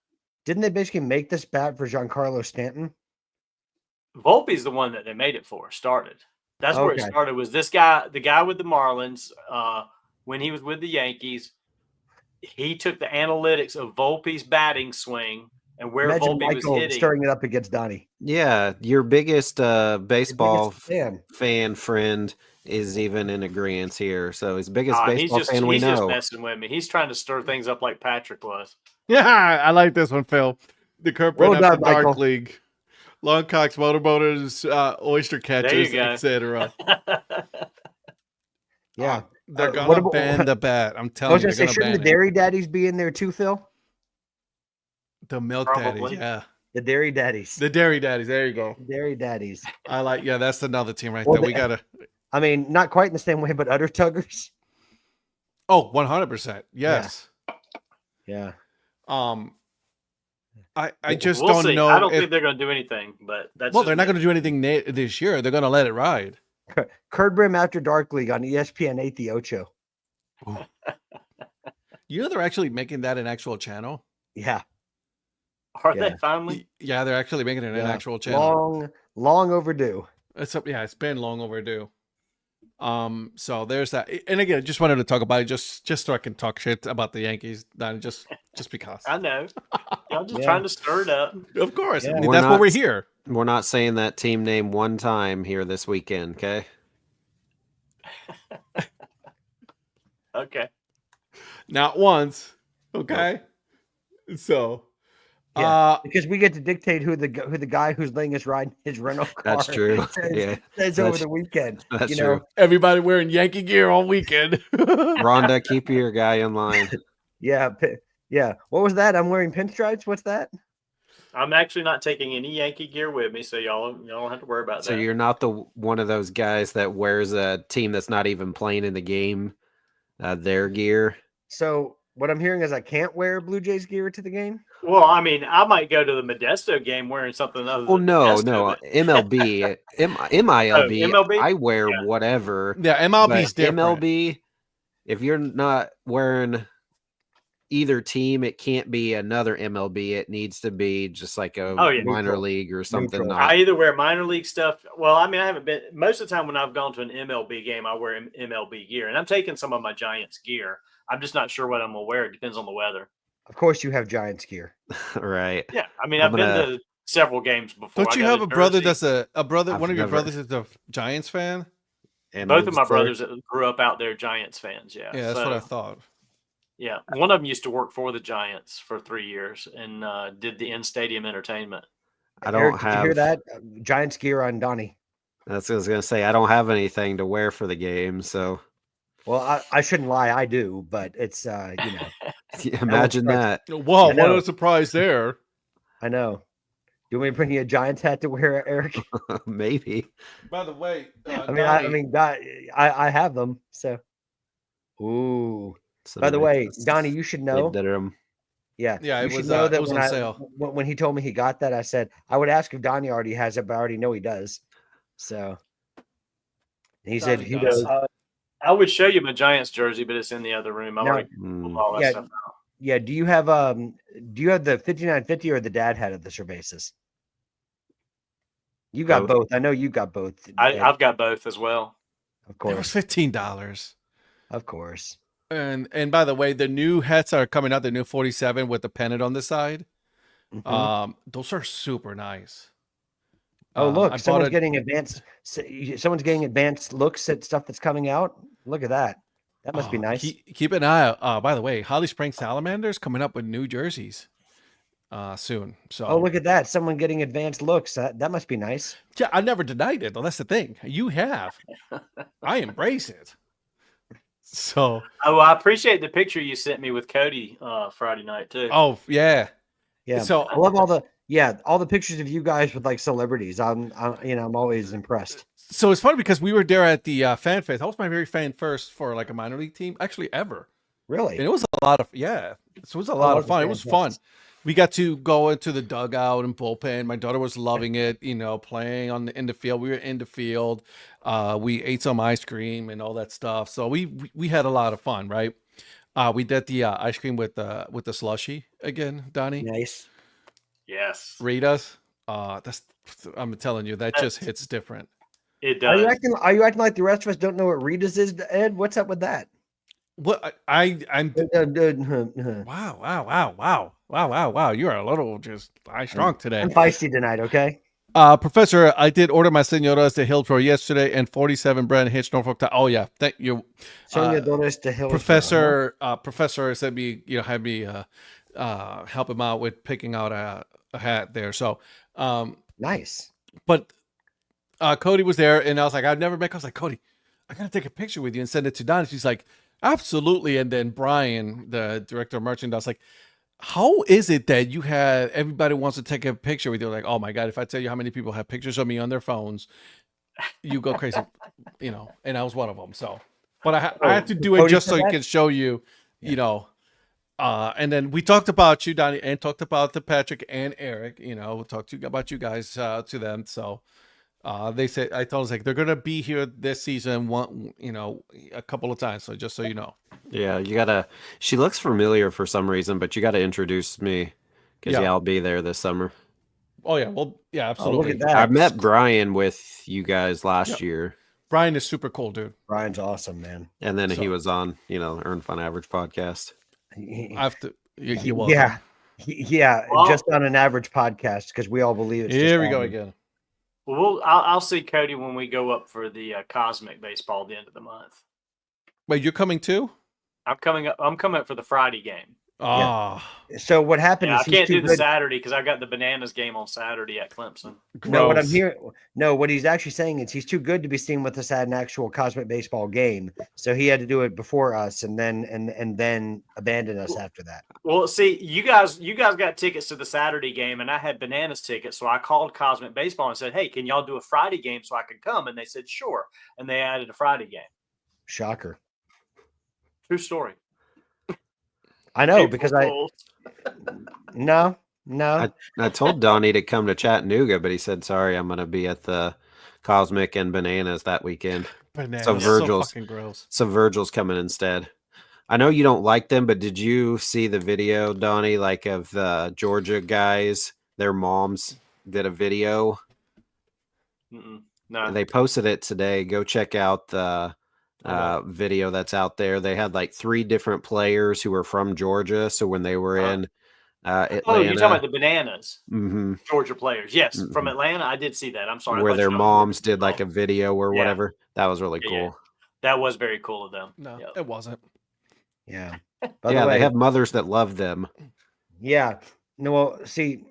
Didn't they basically make this bat for Giancarlo Stanton? Volpe's the one that they made it for, started. That's where it Okay. started, was this guy, the guy with the Marlins, when he was with the Yankees, he took the analytics of Volpe's batting swing and where Imagine Volpe was Michael hitting. stirring it up against Donnie. Yeah, your biggest baseball fan. fan friend is even in agreement here. So his biggest He's baseball just fan we he's just know. messing with me. He's trying to stir things up like Patrick was. Yeah, I like this one, Phil. The Curb Well Red After done, Dark Michael. League. Long cocks, motorboaters, oyster catchers, go. etc. Yeah. They're what gonna about- ban the bat. I'm I telling was you, going to they're say, gonna shouldn't ban the it. Dairy Daddies be in there too, Phil? The milk Probably. daddies, yeah. The Dairy Daddies. The dairy daddies. There you go. Dairy Daddies. I like. Yeah, that's another team right Well, there. We gotta. I mean, not quite in the same way, but Udder Tuggers. Oh, 100%. Yes. Yeah. I just We'll don't see. know. I don't if, think they're going to do anything, but that's well, just they're not me. going to do anything this year. They're going to let it ride. Curd Brim After Dark League on ESPN 8 the Ocho. You know, they're actually making that an actual channel. Yeah. Are Yeah. they finally? Yeah, they're actually making it an Yeah. actual channel. Long overdue. It's been long overdue. So there's that. And again, just wanted to talk about it just so I can talk shit about the Yankees. Not just because. I know. I'm just Yeah. trying to stir it up. Of course. Yeah. I mean, We're that's what not- we're here. We're not saying that team name one time here this weekend, okay? Okay. Not once. Okay. So Yeah. Because we get to dictate who the guy who's letting us ride his rental car. That's true. Says, Yeah, says over that's- the weekend. that's you know? true. everybody wearing Yankee gear all weekend. Rhonda, keep your guy in line. Yeah. Yeah. What was that? I'm wearing pinstripes. What's that? I'm actually not taking any Yankee gear with me, so y'all don't have to worry about So that. you're not the one of those guys that wears a team that's not even playing in the game, their gear. So what I'm hearing is I can't wear Blue Jays gear to the game. Well, I mean, I might go to the Modesto game wearing something other Well, than no, Modesto, no, but- MLB, MILB. MLB? I wear Yeah. whatever. Yeah, MLB's But different. MLB, if you're not wearing either team, it can't be another MLB. It needs to be just like a Oh, yeah. minor Neutral. league or something. Neutral. Not, I either wear minor league stuff. Well, I mean, I haven't been most of the time when I've gone to an MLB game, I wear MLB gear, and I'm taking some of my Giants gear. I'm just not sure what I'm gonna wear. It depends on the weather. Of course, you have Giants gear. Right. Yeah, I mean, I'm I've gonna- been to several games before. Don't I you got have a brother jersey. that's a brother? I've One of your never- brothers is a Giants fan. And Both of lives my there. brothers that grew up out there, Giants fans. Yeah, Yeah, that's what I thought. Yeah, one of them used to work for the Giants for 3 years and did the in-stadium entertainment. I don't Eric, did you hear have that? Giants gear on Donnie. That's what I was gonna say. I don't have anything to wear for the game, so Well, I shouldn't lie. I do, but it's imagine that. Whoa, I know. what a surprise there. I know. Do you want me to bring you a Giants hat to wear, Eric? Maybe. By the way, I have them. So, ooh. So By the make way, this- Donnie, you should they know. did 'em. Yeah, Yeah, you it should was, know it that was when on sale. when he told me he got that, I said I would ask if Donnie already has it, but I already know he does. So he said Donnie he does. does. I would show you my Giants jersey, but it's in the other room. I No. already Mm. pulled all that Yeah. stuff out. Yeah. Do you have the 5950 or the Dad Hat of the Cervezas? You got Both. both. I know you got both. Ed, I've got both as well. of It was course, $15. of course. And by the way, the new hats are coming out. The new 47 with the pennant on the side. Mhm. Those are super nice. Oh, look, I someone's bought getting advanced looks at stuff that's coming out. Look at that. That must be nice. Keep an eye out. By the way, Holly Springs Salamanders coming up with new jerseys soon. So Oh, look at that. Someone getting advanced looks. That must be nice. yeah, I never denied it. Though. That's the thing. You have. I embrace it. So Oh, I appreciate the picture you sent me with Cody Friday night too. oh yeah. Yeah. So I love all the pictures of you guys with like celebrities. I'm always impressed. So it's funny because we were there at the fan fest. That was my very fan first for like a minor league team, actually ever. Really? And it was a lot of So it was a lot of fun. It was fun. We got to go into the dugout and bullpen. My daughter was loving it, playing in the field. We were in the field. We ate some ice cream and all that stuff. So we had a lot of fun, right? We did the ice cream with the slushy again, Donnie. Nice. Yes, Rita's. I'm telling you, that just hits different. it Are does. you acting like the rest of us don't know what Rita's is, Ed? What's up with that? What I'm wow. You are a little just high strong today. I'm feisty tonight, okay? Professor, I did order my senoras to Hillsborough yesterday and 47 Brand Hitch Norfolk. Oh yeah, thank you. Senores de Hill. Professor said had me help him out with picking out a hat there. So Nice. but Cody was there and I was like, I've never met. I was like, Cody, I gotta take a picture with you and send it to Donnie. She's like, absolutely. And then Brian, the director of merchandise, like, how is it that you had everybody wants to take a picture with you? Like, oh my God, if I tell you how many people have pictures of me on their phones, you go crazy, and I was one of them. So, but I had to do it Cody just said so I that? can show you, and then we talked about you, Donnie, and talked about the Patrick and Eric, we talked about you guys to them. So, they said, I told us like, they're going to be here this season, a couple of times. So just so you know. Yeah, she looks familiar for some reason, but you gotta introduce me because Yeah. I'll be there this summer. Oh yeah. Well, yeah, Oh, absolutely. look at that. I met Brian with you guys last year, Brian is super cool, dude. Brian's awesome, man. and then he So- was on, Earn Fun Average podcast. I have to, you will. Yeah. Well- Just on an average podcast because we all believe it's Here just we go on- again. Well, I'll see Cody when we go up for the Cosmic Baseball at the end of the month. Wait, you're coming too? I'm coming up for the Friday game. Ah, So what happened Yeah, I is he's can't too do the good. Saturday because I've got the Bananas game on Saturday at Clemson. No, what I'm gross. hearing. No, what he's actually saying is he's too good to be seen with us at an actual Cosmic Baseball game. So he had to do it before us, and then abandon us after that. Well, see, you guys got tickets to the Saturday game, and I had Bananas tickets, so I called Cosmic Baseball and said, "Hey, can y'all do a Friday game so I can come?" And they said, "Sure," and they added a Friday game. Shocker. True story. I know April because Fools. no. I told Donnie to come to Chattanooga, but he said, "Sorry, I'm gonna be at the Cosmic and Bananas that weekend." Bananas. So So Virgil's- fucking gross. So Virgil's coming instead. I know you don't like them, but did you see the video, Donnie, like of the Georgia guys? Their moms did a video. Mm-mm. No, They posted it today. Go check out the video that's out there. They had like 3 different players who were from Georgia. So when they were in Atlanta, Oh, you're talking about the Bananas, mm-hmm, Georgia players. Yes, mm-hmm, from Atlanta. I did see that. I'm sorry. I where thought their you were moms did talking like a video or Yeah. whatever. That was really Yeah, cool. yeah. That was very cool of them. No, Yep. it wasn't. Yeah. By Yeah, the way, they have mothers that love them. yeah. No, well, see,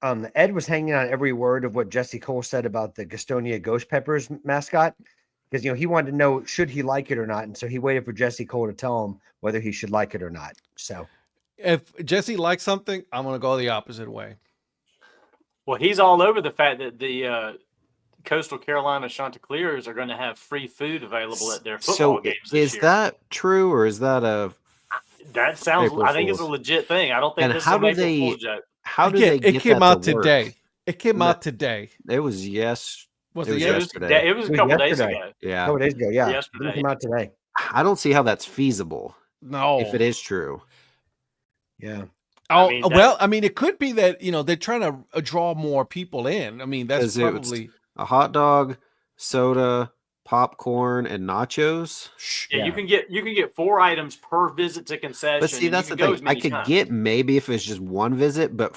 Ed was hanging on every word of what Jesse Cole said about the Gastonia Ghost Peppers mascot because he wanted to know should he like it or not, and so he waited for Jesse Cole to tell him whether he should like it or not. So If Jesse likes something, I'm gonna go the opposite way. Well, he's all over the fact that the Coastal Carolina Chanticleers are going to have free food available at their football So games this is year. that true or is that a That sounds. April I think it's a Fool's? legit thing. I don't think And this how is do a April they- Fool's joke. how do Again, they get it came that out to work? today. It came No. out today. It was yes. Was It it was yesterday? yesterday. It was a It was couple days yesterday. ago. a Yeah. couple days ago, yeah, Yesterday. didn't come out today. I don't see how that's feasible No. if it is true. Yeah, Oh, I mean, well, I mean, it could be that they're trying to draw more people in. I mean, that's 'Cause it was- probably A hot dog, soda, popcorn, and nachos. Yeah, Yeah. you can get 4 items per visit to concession. But see, and that's you the can go thing. as I many could times. get maybe if it's just one visit, but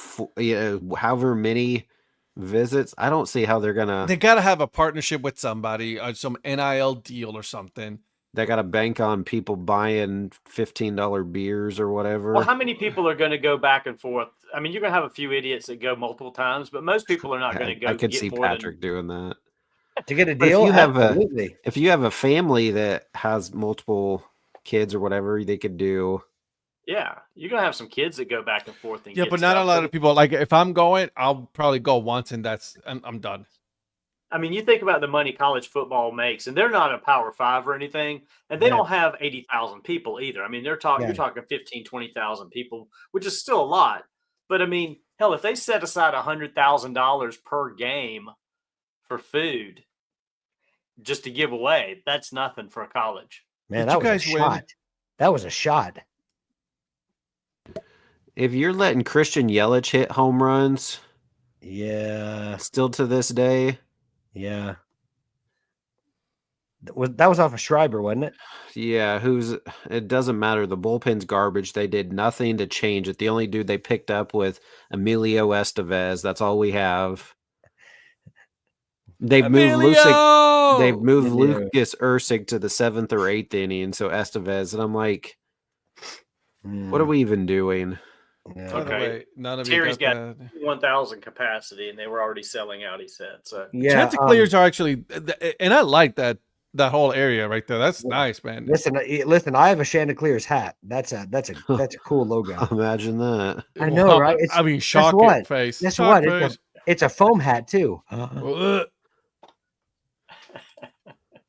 however many visits, I don't see how they're gonna. they got to have a partnership with somebody, some NIL deal or something. They got to bank on people buying $15 beers or whatever. Well, how many people are going to go back and forth? I mean, you're going to have a few idiots that go multiple times, but most people are not going to go. I could get see more than- Patrick doing that. to get a But if deal, you have a- absolutely. If you have a family that has multiple kids or whatever, they could do. Yeah, you're going to have some kids that go back and forth. And Yeah, get but not a stuff. lot of people. Like, if I'm going, I'll probably go once, and I'm done. I mean, you think about the money college football makes, and they're not a Power 5 or anything, and they Yeah. don't have 80,000 people either. I mean, you're talking 15, 20,000 people, which is still a lot. But I mean, hell, if they set aside $100,000 per game for food just to give away, that's nothing for a college. Man, Did that you was a guys win? shot. That was a shot. If you're letting Christian Yelich hit home runs, Yeah, still to this day, yeah. That was off of Schreiber, wasn't it? yeah, it doesn't matter. The bullpen's garbage. They did nothing to change it. The only dude they picked up with Emilio Estevez. That's all we have. They've moved Emilio! Lucas Ursig to the 7th or 8th inning, so Estevez, and I'm like, what are we even doing? Yeah. By the Okay. way, none of Terry's you got got that. 1,000 capacity, and they were already selling out, he said. So Yeah, Chanticleers are actually, and I like that whole area right there. That's Yeah. nice, man. listen. I have a Chanticleer's hat. That's a cool logo. Imagine that. I know, right? I mean, shock what? face. Guess Shock what? face. It's a foam hat too. Ugh.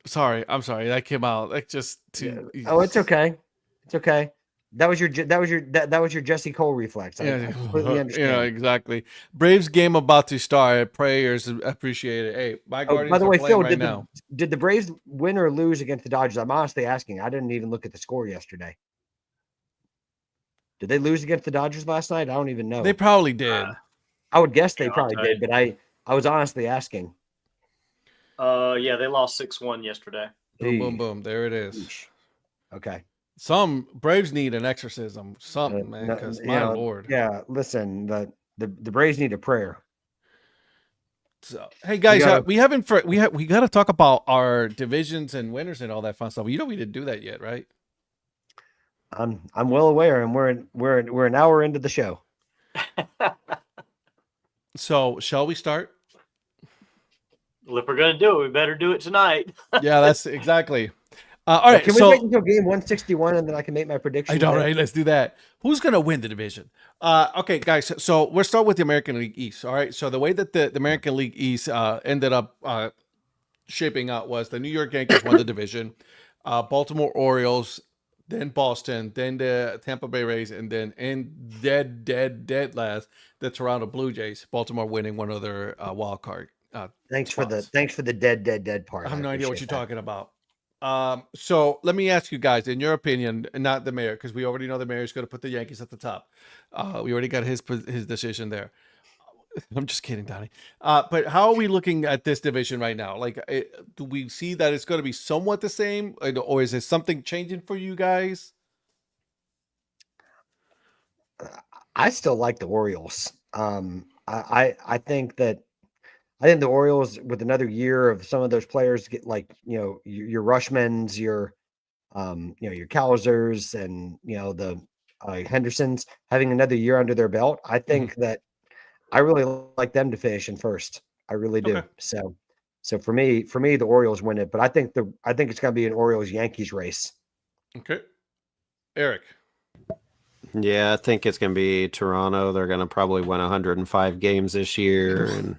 Sorry, I'm sorry. That came out like just too. Oh, it's okay. It's okay. That was your Jesse Cole reflex. I completely understand. Yeah, exactly. Braves game about to start. Prayers appreciated. Hey, my Oh, Guardians by the are way, playing Phil, right now. did the Braves win or lose against the Dodgers? I'm honestly asking. I didn't even look at the score yesterday. Did they lose against the Dodgers last night? I don't even know. They probably did. I would guess they Yeah, I'll probably tell did, you. but I was honestly asking. yeah, they lost 6-1 yesterday. Boom, boom, Eesh. boom. There it is. Eesh. Okay. Some Braves need an exorcism, something, man. No, Because you my know, lord. Yeah, listen, the Braves need a prayer. So, hey guys, gotta- we got to talk about our divisions and winners and all that fun stuff. We didn't do that yet, right? I'm well aware, and we're an hour into the show. So, shall we start? Well, if we're going to do it, we better do it tonight. Yeah, that's exactly. All right, Can we wait until game 161 and then I can make my prediction? I know, right? Let's do that. Who's going to win the division? Okay, guys. So we'll start with the American League East. All right. So the way that the American League East ended up shaping out was the New York Yankees won the division, Baltimore Orioles, then Boston, then the Tampa Bay Rays, and then dead last, the Toronto Blue Jays. Baltimore winning one of their wild card. Thanks for spots. the dead part. I have no idea what you're appreciate that. talking about. So let me ask you guys, in your opinion, not the mayor, because we already know the mayor is going to put the Yankees at the top. We already got his decision there. I'm just kidding, Donnie. But how are we looking at this division right now? Like, do we see that it's going to be somewhat the same, or is there something changing for you guys? I still like the Orioles. I think the Orioles, with another year of some of those players, get like your Rushmans, your your Calzers, and the Hendersons, having another year under their belt. I think that I really like them to finish in first. I really do. Okay. So for me, the Orioles win it, but I think it's going to be an Orioles Yankees race. Okay, Eric. Yeah, I think it's going to be Toronto. They're going to probably win 105 games this year. And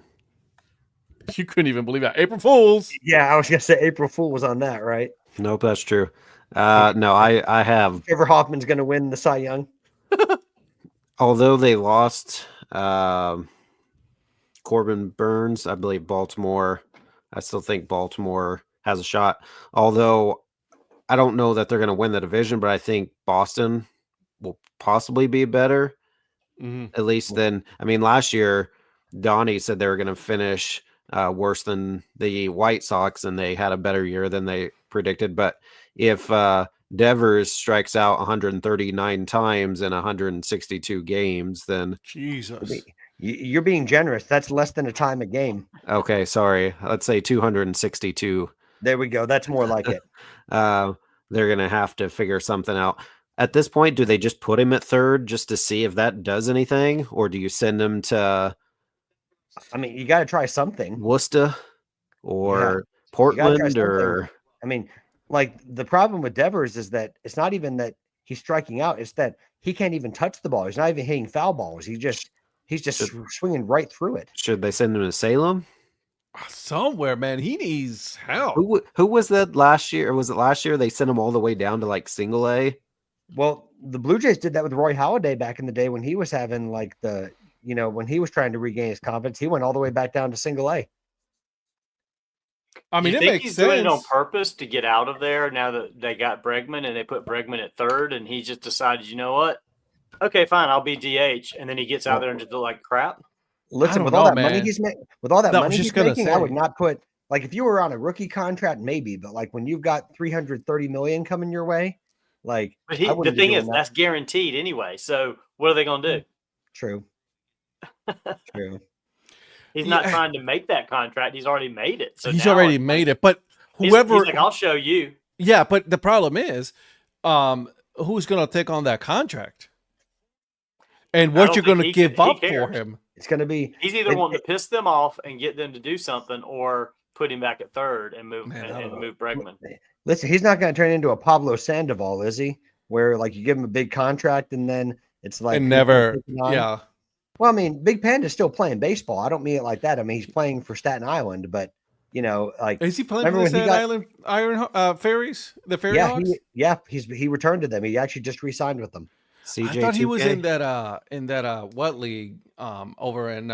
You couldn't even believe that. April Fools. Yeah, I was going to say April Fool was on that, right? nope, that's true. No, I have. Trevor Hoffman's going to win the Cy Young. Although they lost Corbin Burns, I believe Baltimore. I still think Baltimore has a shot. Although I don't know that they're going to win the division, but I think Boston will possibly be better, at least than. I mean, last year, Donnie said they were going to finish worse than the White Sox, and they had a better year than they predicted. But if Devers strikes out 139 times in 162 games, then Jesus. You're being generous. That's less than a time a game. okay, sorry, let's say 262. There we go. That's more like it. They're going to have to figure something out. At this point, do they just put him at third just to see if that does anything? Or do you send him to I mean, you got to try something. Worcester or Portland? Or I mean, like the problem with Devers is that it's not even that he's striking out. It's that he can't even touch the ball. He's not even hitting foul balls. He's just swinging right through it. Should they send him to Salem? Somewhere, man. He needs help. Who was that last year? Or was it last year they sent him all the way down to like single A? Well, the Blue Jays did that with Roy Halladay back in the day when he was having like when he was trying to regain his confidence. He went all the way back down to single A. I mean, you it think makes he's sense. doing it on purpose to get out of there now that they got Bregman and they put Bregman at third, and he just decided, you know what? Okay, fine, I'll be DH, and then he gets out there and just look like crap. Listen, don't with know, all that man. money he's making, I would say. not put like if you were on a rookie contract, maybe, but like when you've got $330 million coming your way, like But I the wouldn't be thing doing is, that. that's guaranteed anyway. So what are they going to do? True. He's not trying to make that contract. He's already made it. So He's now already it's made like, it. But whoever, he's like, I'll show you. yeah. But the problem is, who's going to take on that contract, and what don't you're going to think give he up for cares. him? It's going to be. He's either wanting to piss them off and get them to do something, or put him back at third and move move Bregman. Listen, he's not going to turn into a Pablo Sandoval, is he? Where like you give him a big contract and then it's like And never, yeah. Well, I mean, Big Panda's still playing baseball. I don't mean it like that. I mean, he's playing for Staten Island, but like Is he playing for the Staten Island Iron Fairies? The Fairy Hawks? He returned to them. He actually just re-signed with them. CJ I thought he was 2K? in that what league over in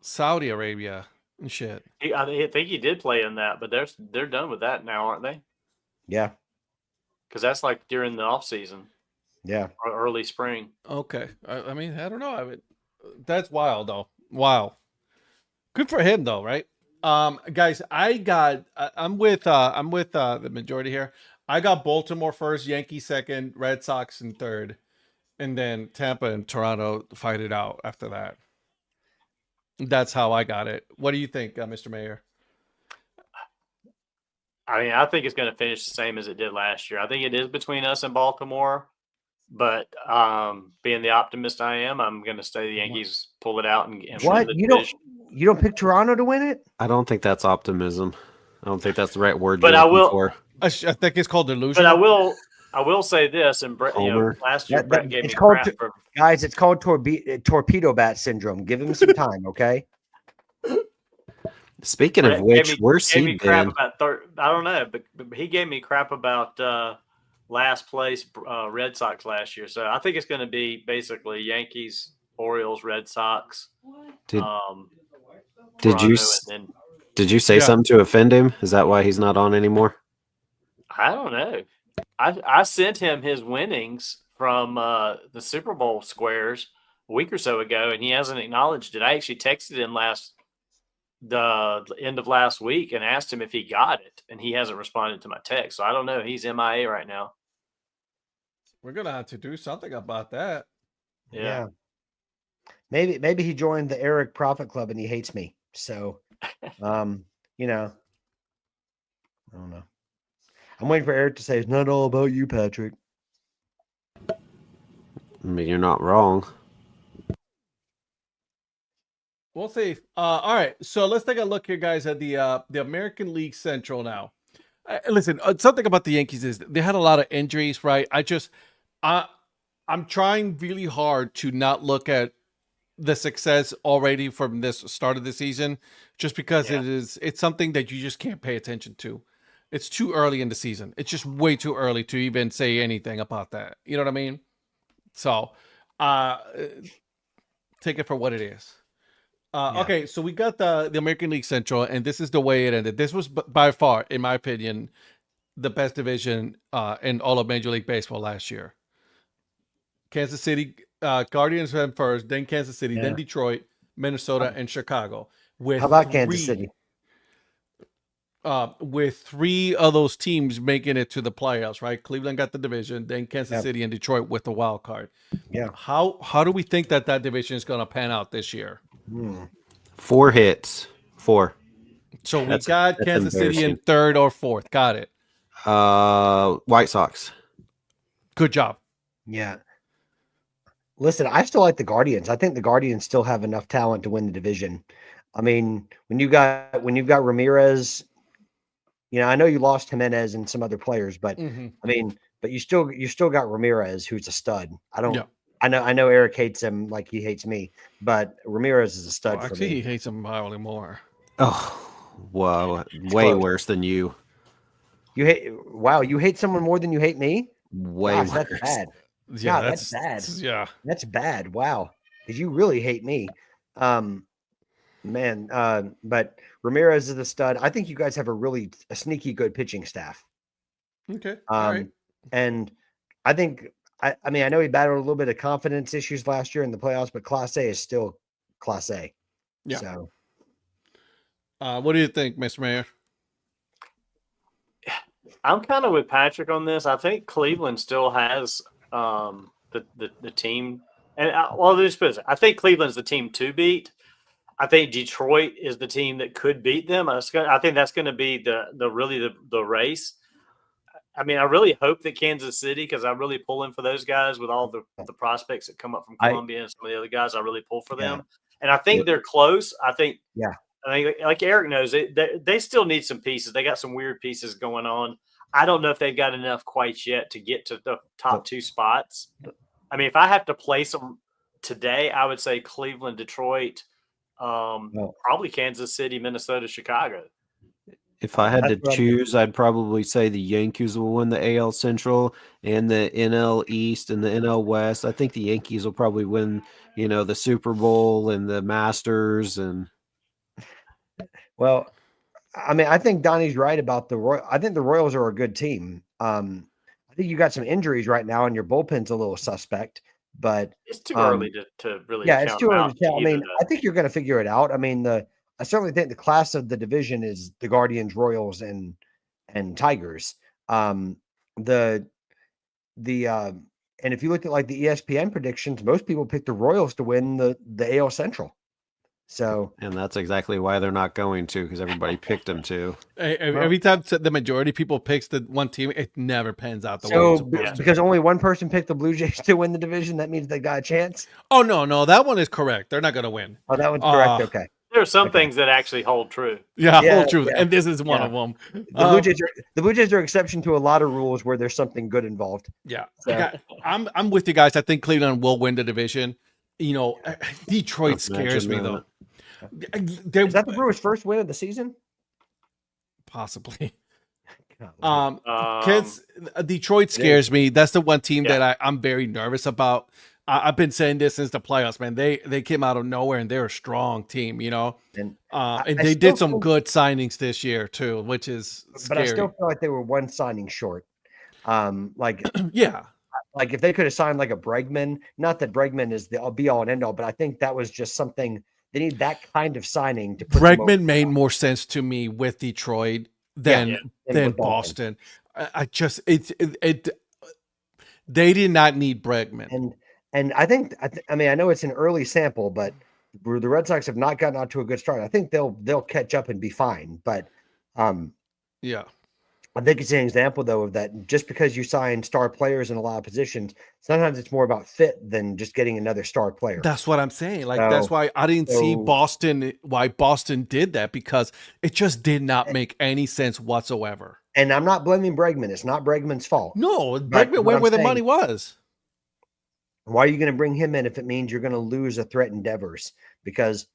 Saudi Arabia and shit. I think he did play in that, but they're done with that now, aren't they? Yeah. Because that's like during the off season. Yeah. Or early spring. Okay. I mean, I don't know. That's wild though. Wow. Good for him though, right? Guys, I'm with the majority here. I got Baltimore first, Yankees second, Red Sox in third, and then Tampa and Toronto fight it out after that. That's how I got it. What do you think, Mr. Mayor? I mean, I think it's going to finish the same as it did last year. I think it is between us and Baltimore, but being the optimist I am, I'm going to say the Yankees pull it out and what? win the You division. don't pick Toronto to win it? I don't think that's optimism. I don't think that's the right word. But you're I looking will. for. I think it's called delusion. But I will say this, and Brett, last year Brett gave me it's called crap for. Guys, it's called torpedo bat syndrome. Give him some time, okay? Speaking of which, where's gave me Seed crap been? about I don't know, but he gave me crap about last place Red Sox last year. So I think it's going to be basically Yankees, Orioles, Red Sox. Did Toronto, you and then, did you say something to offend him? Is that why he's not on anymore? I don't know. I sent him his winnings from the Super Bowl squares a week or so ago, and he hasn't acknowledged it. I actually texted him the end of last week and asked him if he got it, and he hasn't responded to my text. So I don't know. He's MIA right now. We're gonna have to do something about that. Yeah. Maybe he joined the Eric Profit Club and he hates me. So, you know, I don't know. I'm waiting for Eric to say it's not all about you, Patrick. I mean, you're not wrong. We'll see. All right, so let's take a look here, guys, at the American League Central now. Listen, something about the Yankees is they had a lot of injuries, right? I'm trying really hard to not look at the success already from this start of the season, just because it's something that you just can't pay attention to. It's too early in the season. It's just way too early to even say anything about that. You know what I mean? So, take it for what it is. Okay, so we got the American League Central, and this is the way it ended. This was by far, in my opinion, the best division in all of Major League Baseball last year. Kansas City Guardians went first, then Kansas City, then Detroit, Minnesota, and Chicago. How about Kansas City? With three of those teams making it to the playoffs, right? Cleveland got the division, then Kansas City and Detroit with the wild card. Yeah. How do we think that division is going to pan out this year? 4 hits. 4. So we got Kansas City in third or fourth. Got it. White Sox. Good job. Yeah. Listen, I still like the Guardians. I think the Guardians still have enough talent to win the division. I mean, when you've got Ramirez, you know, I know you lost Jimenez and some other players, but I mean, but you still got Ramirez, who's a stud. I know Eric hates him like he hates me, but Ramirez is a stud for actually, me. he hates him probably more. Oh, whoa, way worse than you. You hate someone more than you hate me? Way Gosh, worse. that's bad. Yeah, that's bad. Yeah, that's bad. Wow, because you really hate me, man. But Ramirez is a stud. I think you guys have a sneaky good pitching staff. Okay. All right. And I think I mean I know he battled a little bit of confidence issues last year in the playoffs, but Class A is still Class A. Yeah. So, what do you think, Mr. Mayor? I'm kind of with Patrick on this. I think Cleveland still has the team, and I think Cleveland's the team to beat. I think Detroit is the team that could beat them. I think that's going to be the race. I mean, I really hope that Kansas City, because I'm really pulling for those guys with all the prospects that come up from Columbia and some of the other guys. I really pull for them, and I think they're close. I think like Eric knows, they still need some pieces. They got some weird pieces going on. I don't know if they've got enough quite yet to get to the top 2 spots. I mean, if I have to place them today, I would say Cleveland, Detroit, probably Kansas City, Minnesota, Chicago. If I had to choose, I'd probably say the Yankees will win the AL Central and the NL East and the NL West. I think the Yankees will probably win, the Super Bowl and the Masters. And well, I mean, I think Donnie's right about the Royals. I think the Royals are a good team. I think you got some injuries right now, and your bullpen's a little suspect. But it's too early to really. Yeah, it's too early to tell. I mean, though. I think you're going to figure it out. I mean, I certainly think the class of the division is the Guardians, Royals, and Tigers. And if you look at like the ESPN predictions, most people pick the Royals to win the AL Central. So, and that's exactly why they're not going to, because everybody picked them to. Every time the majority of people picks the one team, it never pans out the way it's supposed to. Because only one person picked the Blue Jays to win the division, that means they got a chance. Oh no, that one is correct. They're not going to win. Oh, that one's correct. Okay. There are some things that actually hold true. Yeah, hold true, and this is one of them. The Blue Jays are exception to a lot of rules where there's something good involved. Yeah, so. I'm with you guys. I think Cleveland will win the division. Detroit scares me though. Is that the Brewers' first win of the season? Possibly. Detroit scares me. That's the one team that I'm very nervous about. I've been saying this since the playoffs, man. They came out of nowhere and they're a strong team, and they did some good signings this year too, which is scary. But I still feel like they were one signing short. Yeah. Like if they could have signed like a Bregman, not that Bregman is the be all and end all, but I think that was just something they need that kind of signing to put them over Bregman the made top. more sense to me with Detroit Yeah, Yeah. than with Boston. I just it they did not need Bregman. And I think I mean I know it's an early sample, but the Red Sox have not gotten out to a good start. I think they'll catch up and be fine. But Yeah. I think it's an example though of that just because you sign star players in a lot of positions, sometimes it's more about fit than just getting another star player. That's what I'm saying. Like So- that's why I didn't see so- why Boston did that, because it just did not make any sense whatsoever. And I'm not blaming Bregman. It's not Bregman's fault. No, But Bregman what went I'm where the saying- money was. Why are you going to bring him in if it means you're going to lose a threat in Devers? Because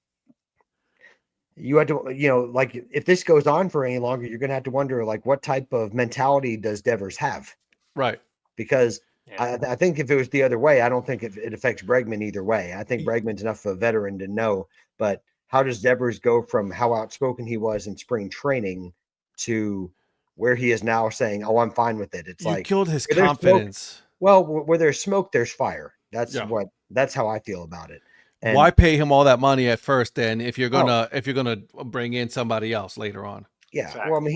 you had to, like if this goes on for any longer, you're going to have to wonder, like, what type of mentality does Devers have? Right. Because Yeah. I think if it was the other way, I don't think it affects Bregman either way. I think Bregman's enough of a veteran to know, but how does Devers go from how outspoken he was in spring training to where he is now saying, "Oh, I'm fine with it"? It's You like killed his where there's smoke- confidence. Well, where there's smoke, there's fire. That's Yeah. that's how I feel about it. And Why pay him all that money at first then if you're Oh. gonna bring in somebody else later on? yeah, Exactly. well, I mean,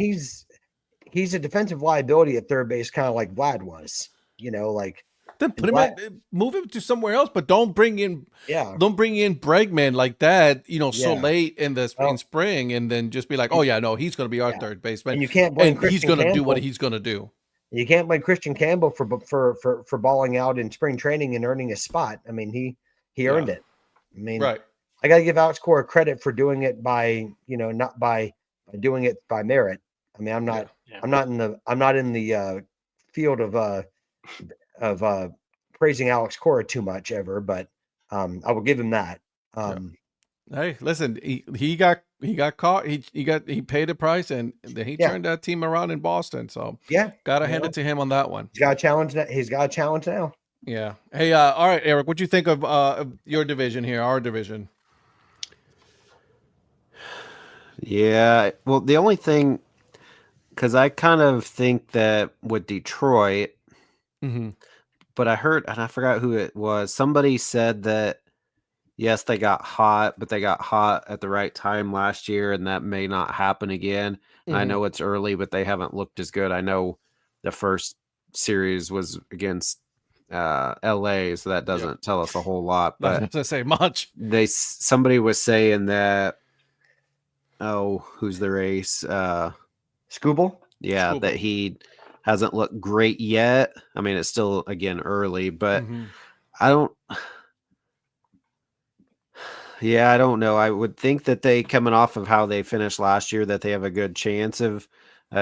he's a defensive liability at third base, kind of like Vlad was. Like Then put him Why- move him to somewhere else, but don't bring in yeah, Bregman like that, so Yeah. late in the Well- spring, and then just be like, oh yeah, no, he's gonna be our Yeah. third baseman, and you can't blame and Christian he's gonna do what Campbell. he's gonna do. You can't blame Christian Campbell for balling out in spring training and earning a spot. I mean, he earned it. I mean, Right. I got to give Alex Cora credit for doing it by not by doing it by merit. I mean, I'm not Yeah. I'm not in the field of praising Alex Cora too much ever, but I will give him that. Hey, listen, he got caught. He paid a price, and then he Yeah. turned that team around in Boston. So Yeah, gotta you hand know. it to him on that one. he's got a challenge. He's got a challenge now. Yeah. Hey, all right, Eric, what do you think of your division here, our division? Yeah. Well, the only thing, because I kind of think that with Detroit, Mm-hmm. but I heard, and I forgot who it was. Somebody said that, yes, they got hot, but they got hot at the right time last year, and that may not happen again. Mm-hmm. I know it's early, but they haven't looked as good. I know the first series was against LA, so that doesn't tell us a whole lot. Not But to say much. somebody was saying that, who's their ace? Scooble. Yeah, Scooble. that he hasn't looked great yet. I mean, it's still, again, early, but Mhm. I don't. Yeah, I don't know. I would think that they, coming off of how they finished last year, that they have a good chance of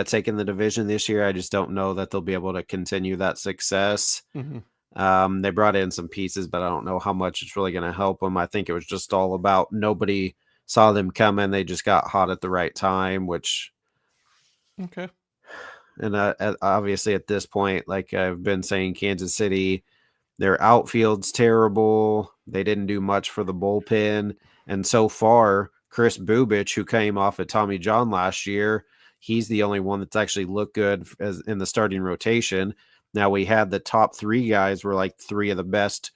taking the division this year. I just don't know that they'll be able to continue that success. Mhm. They brought in some pieces, but I don't know how much it's really going to help them. I think it was just all about nobody saw them coming. They just got hot at the right time, which, Okay. and obviously at this point, like I've been saying, Kansas City, their outfield's terrible. They didn't do much for the bullpen. And so far, Chris Bubich, who came off of Tommy John last year, he's the only one that's actually looked good as in the starting rotation. Now, we had the top three guys were like three of the best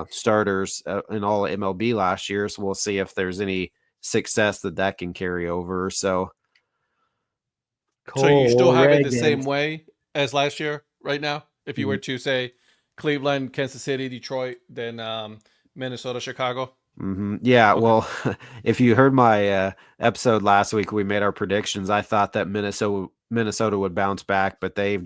starters in all of MLB last year. So we'll see if there's any success that can carry over. So So you still have it the Corrigan. same way as last year, right now? If you were to say Cleveland, Kansas City, Detroit, then Minnesota, Chicago. Yeah, Okay. well, if you heard my episode last week, we made our predictions. I thought that Minnesota would bounce back, but they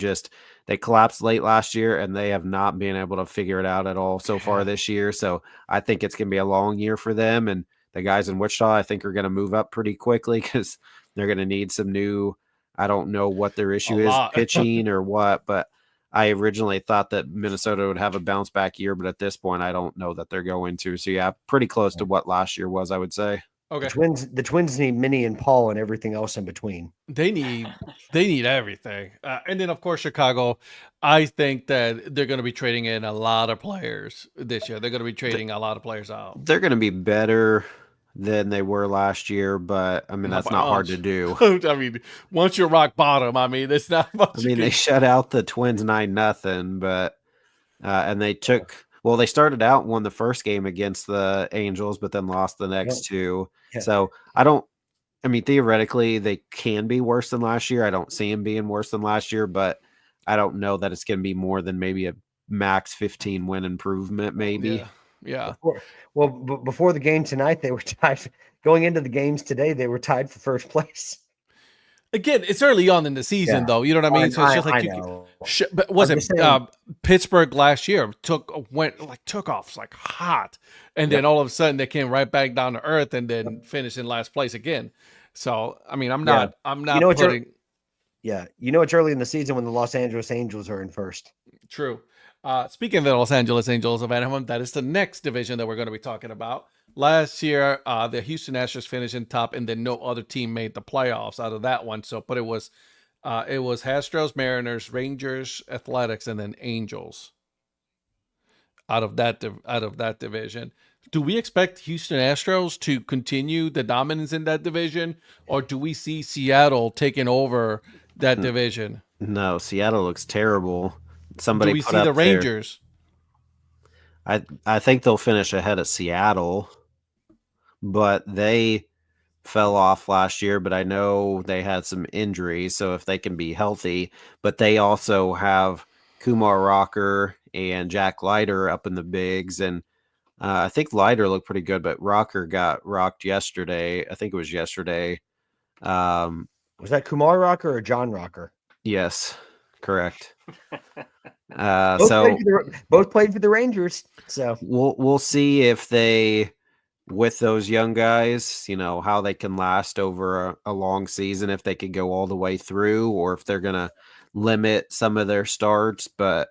collapsed late last year, and they have not been able to figure it out at all so far this year. So I think it's going to be a long year for them. And the guys in Wichita, I think, are going to move up pretty quickly because they're going to need some new. I don't know what their issue is, lot. pitching or what, but I originally thought that Minnesota would have a bounce back year, but at this point, I don't know that they're going to. So yeah, pretty close to what last year was, I would say. Okay. The Twins need Minnie and Paul and everything else in between. They need everything. And then, of course, Chicago, I think that they're going to be trading in a lot of players this year. They're going to be trading a lot of players out. They're going to be better than they were last year, but I mean, Not that's by not hard to much. do. I mean, once you're rock bottom, I mean, it's not much. I mean, they shut out the Twins 9-0, but And they started out and won the first game against the Angels, but then lost the next two. Yeah. So theoretically, they can be worse than last year. I don't see them being worse than last year, but I don't know that it's going to be more than maybe a max 15 win improvement, maybe. Yeah. Before the game tonight, they were tied. Going into the games today, they were tied for first place. Again, it's early on in the season, though. You know what I mean? So it's just like, but was it Pittsburgh last year took off like hot, and then all of a sudden they came right back down to earth, and then finished in last place again. So I mean, I'm not putting. It's early in the season when the Los Angeles Angels are in first. True. Speaking of the Los Angeles Angels of Anaheim, that is the next division that we're going to be talking about. Last year, the Houston Astros finished in top, and then no other team made the playoffs out of that one. But it was Astros, Mariners, Rangers, Athletics, and then Angels out of that division. Do we expect Houston Astros to continue the dominance in that division, or do we see Seattle taking over that division? No, Seattle looks terrible. Do we see the Rangers? I think they'll finish ahead of Seattle, but they fell off last year, but I know they had some injuries, so if they can be healthy, but they also have Kumar Rocker and Jack Leiter up in the bigs, and I think Leiter looked pretty good, but Rocker got rocked yesterday. I think it was yesterday. Was that Kumar Rocker or John Rocker? Yes, correct. Both played for the Rangers, so we'll see if they, with those young guys, how they can last over a long season, if they could go all the way through, or if they're gonna limit some of their starts. But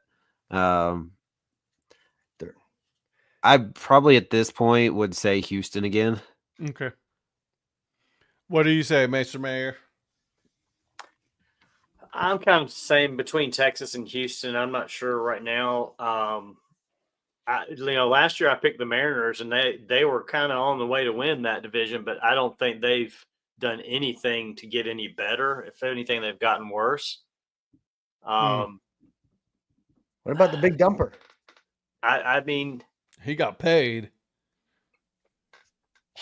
I probably at this point would say Houston again. Okay. What do you say, Mr. Mayor? I'm kind of the same between Texas and Houston. I'm not sure right now. Last year I picked the Mariners, and they were kind of on the way to win that division, but I don't think they've done anything to get any better. If anything, they've gotten worse. What about the big dumper? I mean, he got paid.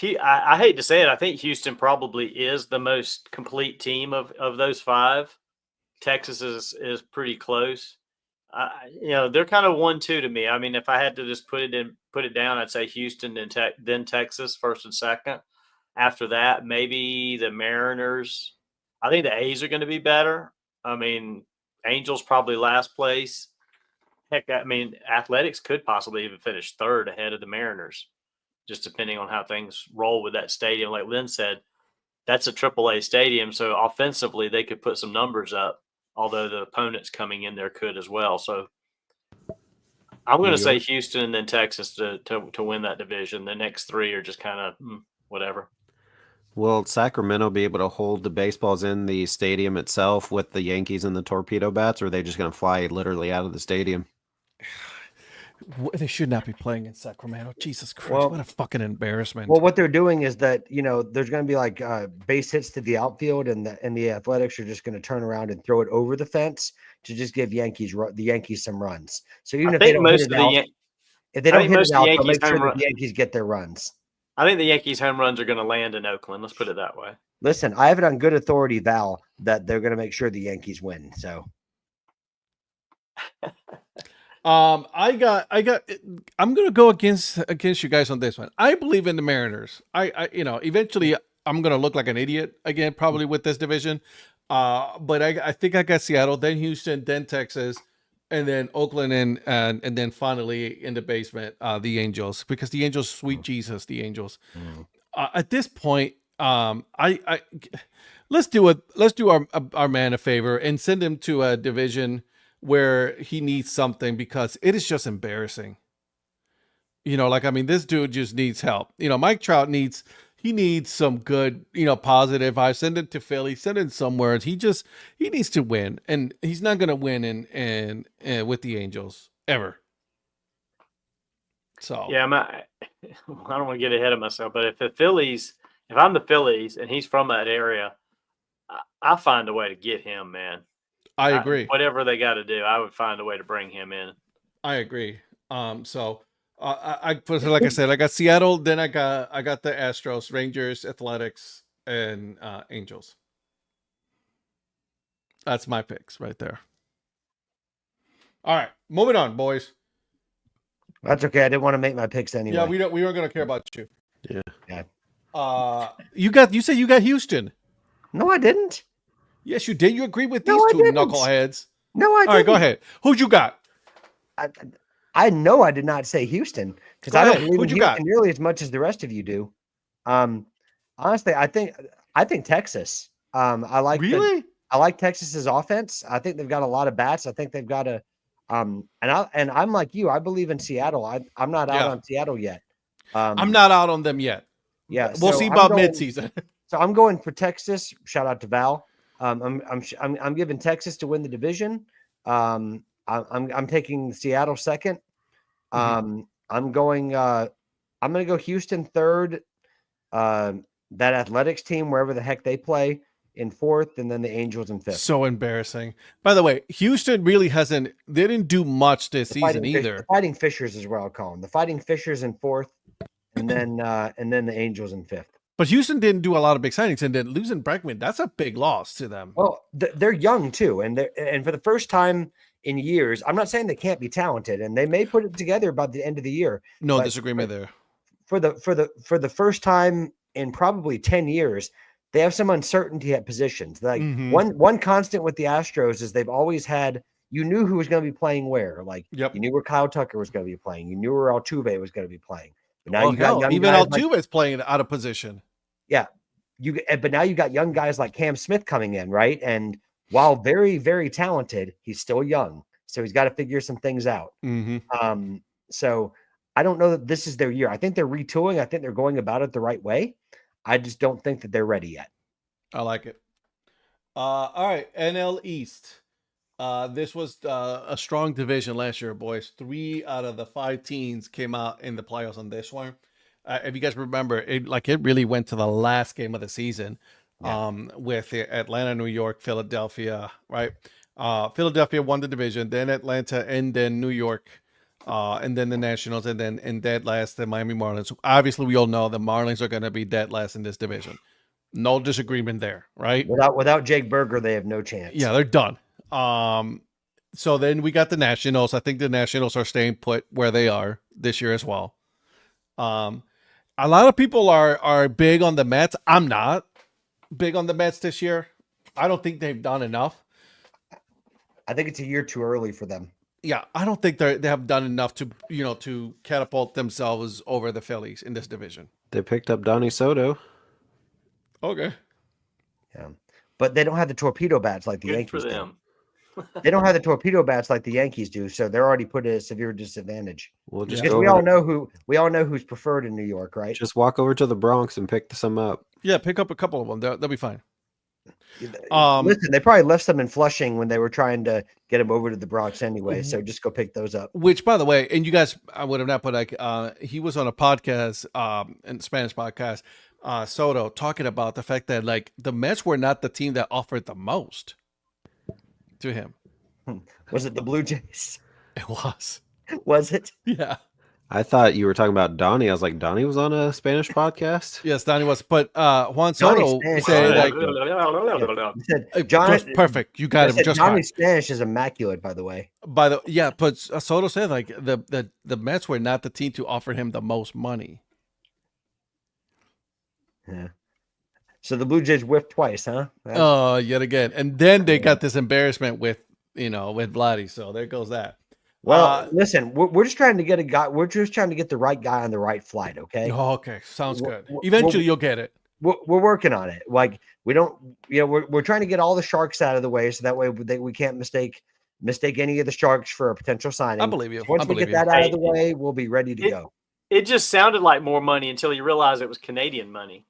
I hate to say it. I think Houston probably is the most complete team of those five. Texas is pretty close. They're kind of 1-2 to me. I mean, if I had to just put it down, I'd say Houston then Texas first and second. After that, maybe the Mariners. I think the A's are going to be better. I mean, Angels probably last place. Heck, I mean, Athletics could possibly even finish third ahead of the Mariners, just depending on how things roll with that stadium. Like Lynn said, that's a AAA stadium, so offensively they could put some numbers up, although the opponents coming in there could as well. So I'm going to say Houston and then Texas to win that division. The next three are just kind of whatever. Will Sacramento be able to hold the baseballs in the stadium itself with the Yankees and the torpedo bats, or are they just going to fly literally out of the stadium? They should not be playing in Sacramento. Jesus Christ, what a fucking embarrassment. Well, what they're doing is that, there's going to be like base hits to the outfield, and the Athletics are just going to turn around and throw it over the fence to just give the Yankees some runs. So even if they don't hit it out, they'll make sure that the Yankees get their runs. I think the Yankees home runs are going to land in Oakland. Let's put it that way. Listen, I have it on good authority, Val, that they're going to make sure the Yankees win. So I'm going to go against you guys on this one. I believe in the Mariners. Eventually I'm going to look like an idiot again, probably with this division. But I think I got Seattle, then Houston, then Texas, and then Oakland, and then finally in the basement, the Angels, because the Angels, sweet Jesus, the Angels. At this point, let's do our man a favor and send him to a division where he needs something, because it is just embarrassing. This dude just needs help. Mike Trout needs some good, positive. I send it to Philly, send it somewhere. He needs to win, and he's not going to win in with the Angels ever. So yeah, I don't want to get ahead of myself, but if I'm the Phillies and he's from that area, I'll find a way to get him, man. I agree. Whatever they got to do, I would find a way to bring him in. I agree. So like I said, I got Seattle, then I got the Astros, Rangers, Athletics, and Angels. That's my picks right there. All right, moving on, boys. That's okay. I didn't want to make my picks anyway. Yeah, we weren't gonna care about you. Yeah. You said you got Houston. No, I didn't. Yes, you did. You agreed with No, these I two didn't. knuckleheads. No, I All didn't. right, go ahead. Who'd you got? I know I did not say Houston because Go I don't ahead. believe Who'd in you got? Houston nearly as much as the rest of you do. Honestly, I think Texas. I like Really? I like Texas's offense. I think they've got a lot of bats. I think they've got a and I'm like you. I believe in Seattle. I'm not out Yeah. on Seattle yet. I'm not out on them yet. Yeah, We'll so see I'm about going- midseason. So I'm going for Texas. Shout out to Val. I'm giving Texas to win the division. I'm taking Seattle second. I'm going to go Houston third. That Athletics team, wherever the heck they play, in fourth, and then the Angels in fifth. So embarrassing. By the way, Houston really hasn't. They didn't do much this season either. The Fighting Fishers is where I'll call them. The Fighting Fishers in fourth, and then the Angels in fifth. But Houston didn't do a lot of big signings, and then losing Bregman, that's a big loss to them. Well, they're young too, and for the first time in years, I'm not saying they can't be talented, and they may put it together by the end of the year. No but disagreement there. For the first time in probably 10 years, they have some uncertainty at positions. Like one constant with the Astros is they've always had, you knew who was going to be playing where. Like you knew where Kyle Tucker was going to be playing. You knew where Altuve was going to be playing. But now you got young even guys Altuve is playing out of position. Yeah. But now you got young guys like Cam Smith coming in, right? And while very, very talented, he's still young. So he's got to figure some things out. So I don't know that this is their year. I think they're retooling. I think they're going about it the right way. I just don't think that they're ready yet. I like it. All right, NL East. This was a strong division last year, boys. 3 out of the 5 teams came out in the playoffs on this one. If you guys remember, it really went to the last game of the season, with Atlanta, New York, Philadelphia. Right, Philadelphia won the division, then Atlanta, and then New York. And then the Nationals, and then in dead last, the Miami Marlins. Obviously, we all know the Marlins are going to be dead last in this division. No disagreement there, right? Without Jake Berger, they have no chance. Yeah, they're done. So then we got the Nationals. I think the Nationals are staying put where they are this year as well. A lot of people are big on the Mets. I'm not big on the Mets this year. I don't think they've done enough. I think it's a year too early for them. Yeah, I don't think they have done enough to catapult themselves over the Phillies in this division. They picked up Donnie Soto. Okay. Yeah, but they don't have the torpedo bats like the Good Yankees for them. do. They don't have the torpedo bats like the Yankees do, so they're already put at a severe disadvantage. We'll just Because go we over all know who's preferred in New York, right? just walk over to the Bronx and pick some up. Yeah, pick up a couple of them. They'll be fine. Listen, they probably left some in Flushing when they were trying to get him over to the Bronx anyway. So just go pick those up. Which, by the way, and you guys, I would have not put like he was on a podcast, in Spanish podcast, Soto, talking about the fact that like the Mets were not the team that offered the most to him. Was it the Blue Jays? It was. Was it? Yeah. I thought you were talking about Donnie. I was like, Donnie was on a Spanish podcast? Yes, Donnie was. But Juan Soto Spanish. said like, He said, just perfect. You got him just fine. Johnny's Spanish is immaculate, by the way. But Soto said like the Mets were not the team to offer him the most money. Yeah. So the Blue Jays whiffed twice, huh? Yet again. And then they got this embarrassment with Vladdy. So there goes that. Well, listen, we're just trying to get a guy. We're just trying to get the right guy on the right flight. Okay. Oh, okay. Sounds good. Eventually you'll get it. We're working on it. Like we don't, we're trying to get all the sharks out of the way. So that way we can't mistake any of the sharks for a potential signing. I believe you. Once we get that out of the way, we'll be ready to go. It just sounded like more money until you realized it was Canadian money.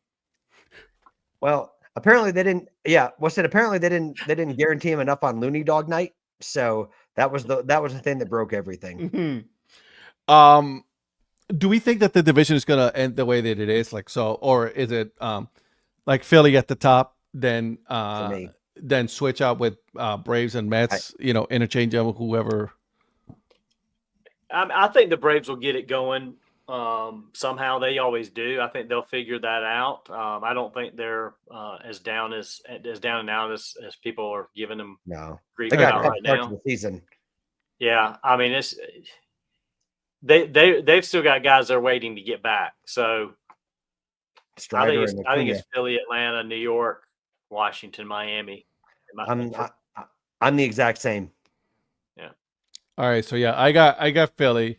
Well, apparently they didn't. Yeah. Apparently they didn't guarantee him enough on Looney Dog night. So that was the thing that broke everything. Do we think that the division is going to end the way that it is? Like so, or is it like Philly at the top, then switch out with Braves and Mets? Interchangeable, whoever. I think the Braves will get it going somehow. They always do. I think they'll figure that out. I don't think they're as down and out as people are giving them No, grief they got about tough right start now. to the season. Yeah, I mean they've still got guys they're waiting to get back. So Strider and I think Acuna. it's Philly, Atlanta, New York, Washington, Miami. I'm the exact same. All right, so yeah, I got Philly,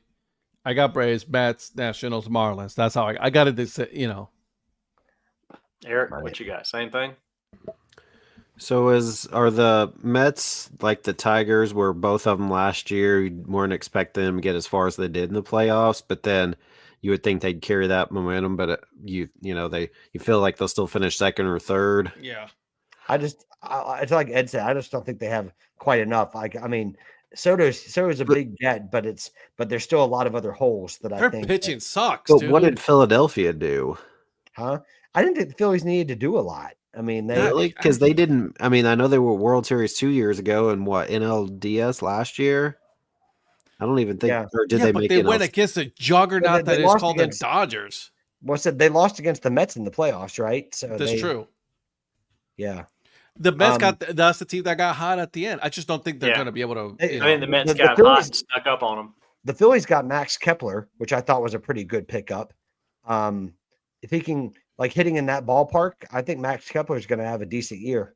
I got Braves, Mets, Nationals, Marlins. That's how I got it. This, Eric, Right. what you got? Same thing? So are the Mets like the Tigers, where both of them last year you weren't expecting them to get as far as they did in the playoffs, but then you would think they'd carry that momentum, but you feel like they'll still finish second or third. yeah. It's like Ed said. I just don't think they have quite enough. I mean, Soto's a big get, but there's still a lot of other holes that I Their think. pitching sucks, But dude. what did Philadelphia do? Huh? I didn't think the Phillies needed to do a lot. I mean, they Really? Because they didn't. I mean, I know they were World Series 2 years ago, and what NLDS last year. I don't even think. Yeah. Or did yeah, they but make they NL? went against a juggernaut They that is lost called against- the Dodgers. said they lost against the Mets in the playoffs, right? So That's true. Yeah. The Mets that's the team that got hot at the end. I just don't think they're Yeah. going to be able to. Hey, You I think know, the Mets the got Phillies- hot and stuck up on them. The Phillies got Max Kepler, which I thought was a pretty good pickup. If he can hitting in that ballpark, I think Max Kepler is going to have a decent year.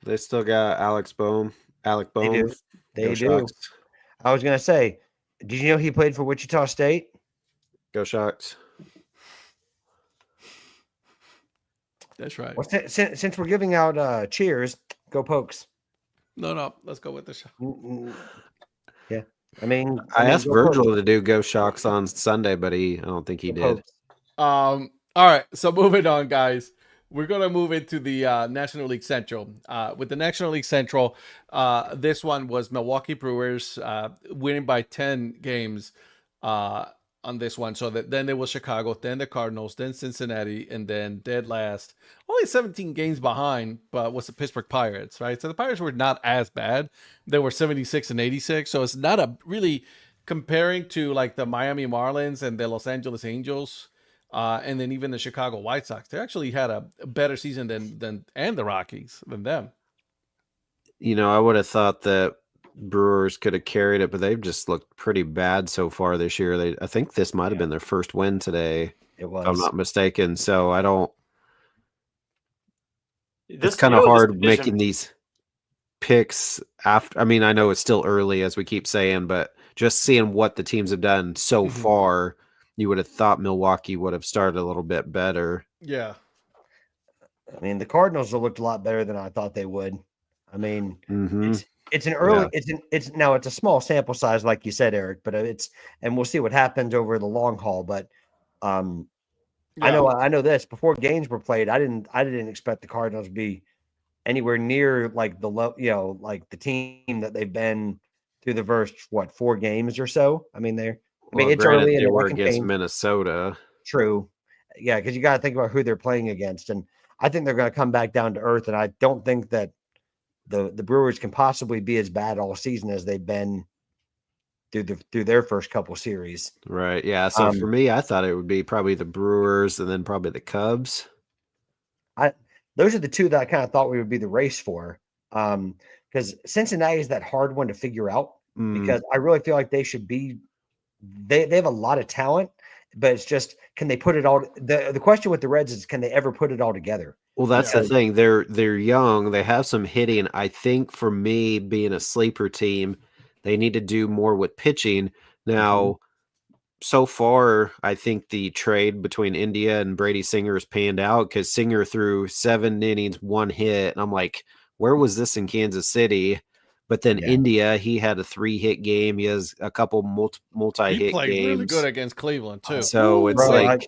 They still got Alec Bohm. They do. They Go do. Sox. I was going to say, did you know he played for Wichita State? Go Sox. that's right. Well, since we're giving out cheers, go Pokes. No, let's go with the shot. Yeah, I mean, I asked go Virgil Pokes. to do Go Sox on Sunday, but I don't think he Go did. Pokes. All right, so moving on, guys. We're gonna move into the National League Central. With the National League Central, this one was Milwaukee Brewers winning by 10 games on this one. So then there was Chicago, then the Cardinals, then Cincinnati, and then dead last, only 17 games behind, but was the Pittsburgh Pirates, right? So the Pirates were not as bad. They were 76 and 86. So it's not a really comparing to like the Miami Marlins and the Los Angeles Angels. And then even the Chicago White Sox, they actually had a better season than the Rockies than them. I would have thought that Brewers could have carried it, but they've just looked pretty bad so far this year. I think this might have been their first win today, It was. if I'm not mistaken. So I don't. It's This kind of this hard division- making these picks after. I mean, I know it's still early, as we keep saying, but just seeing what the teams have done so far, you would have thought Milwaukee would have started a little bit better. Yeah. I mean, the Cardinals have looked a lot better than I thought they would. I mean, Mhm. it's an early. It's a small sample size, like you said, Eric. But and we'll see what happens over the long haul. But I know this before games were played. I didn't expect the Cardinals to be anywhere near like like the team that they've been through the first 4 games or so. I mean, it's Granted, early and they they were can against change. Minnesota. True. Yeah, because you got to think about who they're playing against. And I think they're going to come back down to earth. And I don't think that the Brewers can possibly be as bad all season as they've been through their first couple series. Right. Yeah. So for me, I thought it would be probably the Brewers and then probably the Cubs. Those are the two that I kind of thought we would be the race for. Because Cincinnati is that hard one to figure out because I really feel like they should be they have a lot of talent, but it's just, can they put it all? The question with the Reds is, can they ever put it all together? Well, that's the thing. They're young. They have some hitting. I think for me, being a sleeper team, they need to do more with pitching. Now, so far, I think the trade between India and Brady Singer has panned out because Singer threw 7 innings, 1 hit. And I'm like, where was this in Kansas City? But then India, he had a 3-hit game. He has a couple multi-hit He played games. really good against Cleveland too. So it's Bro, like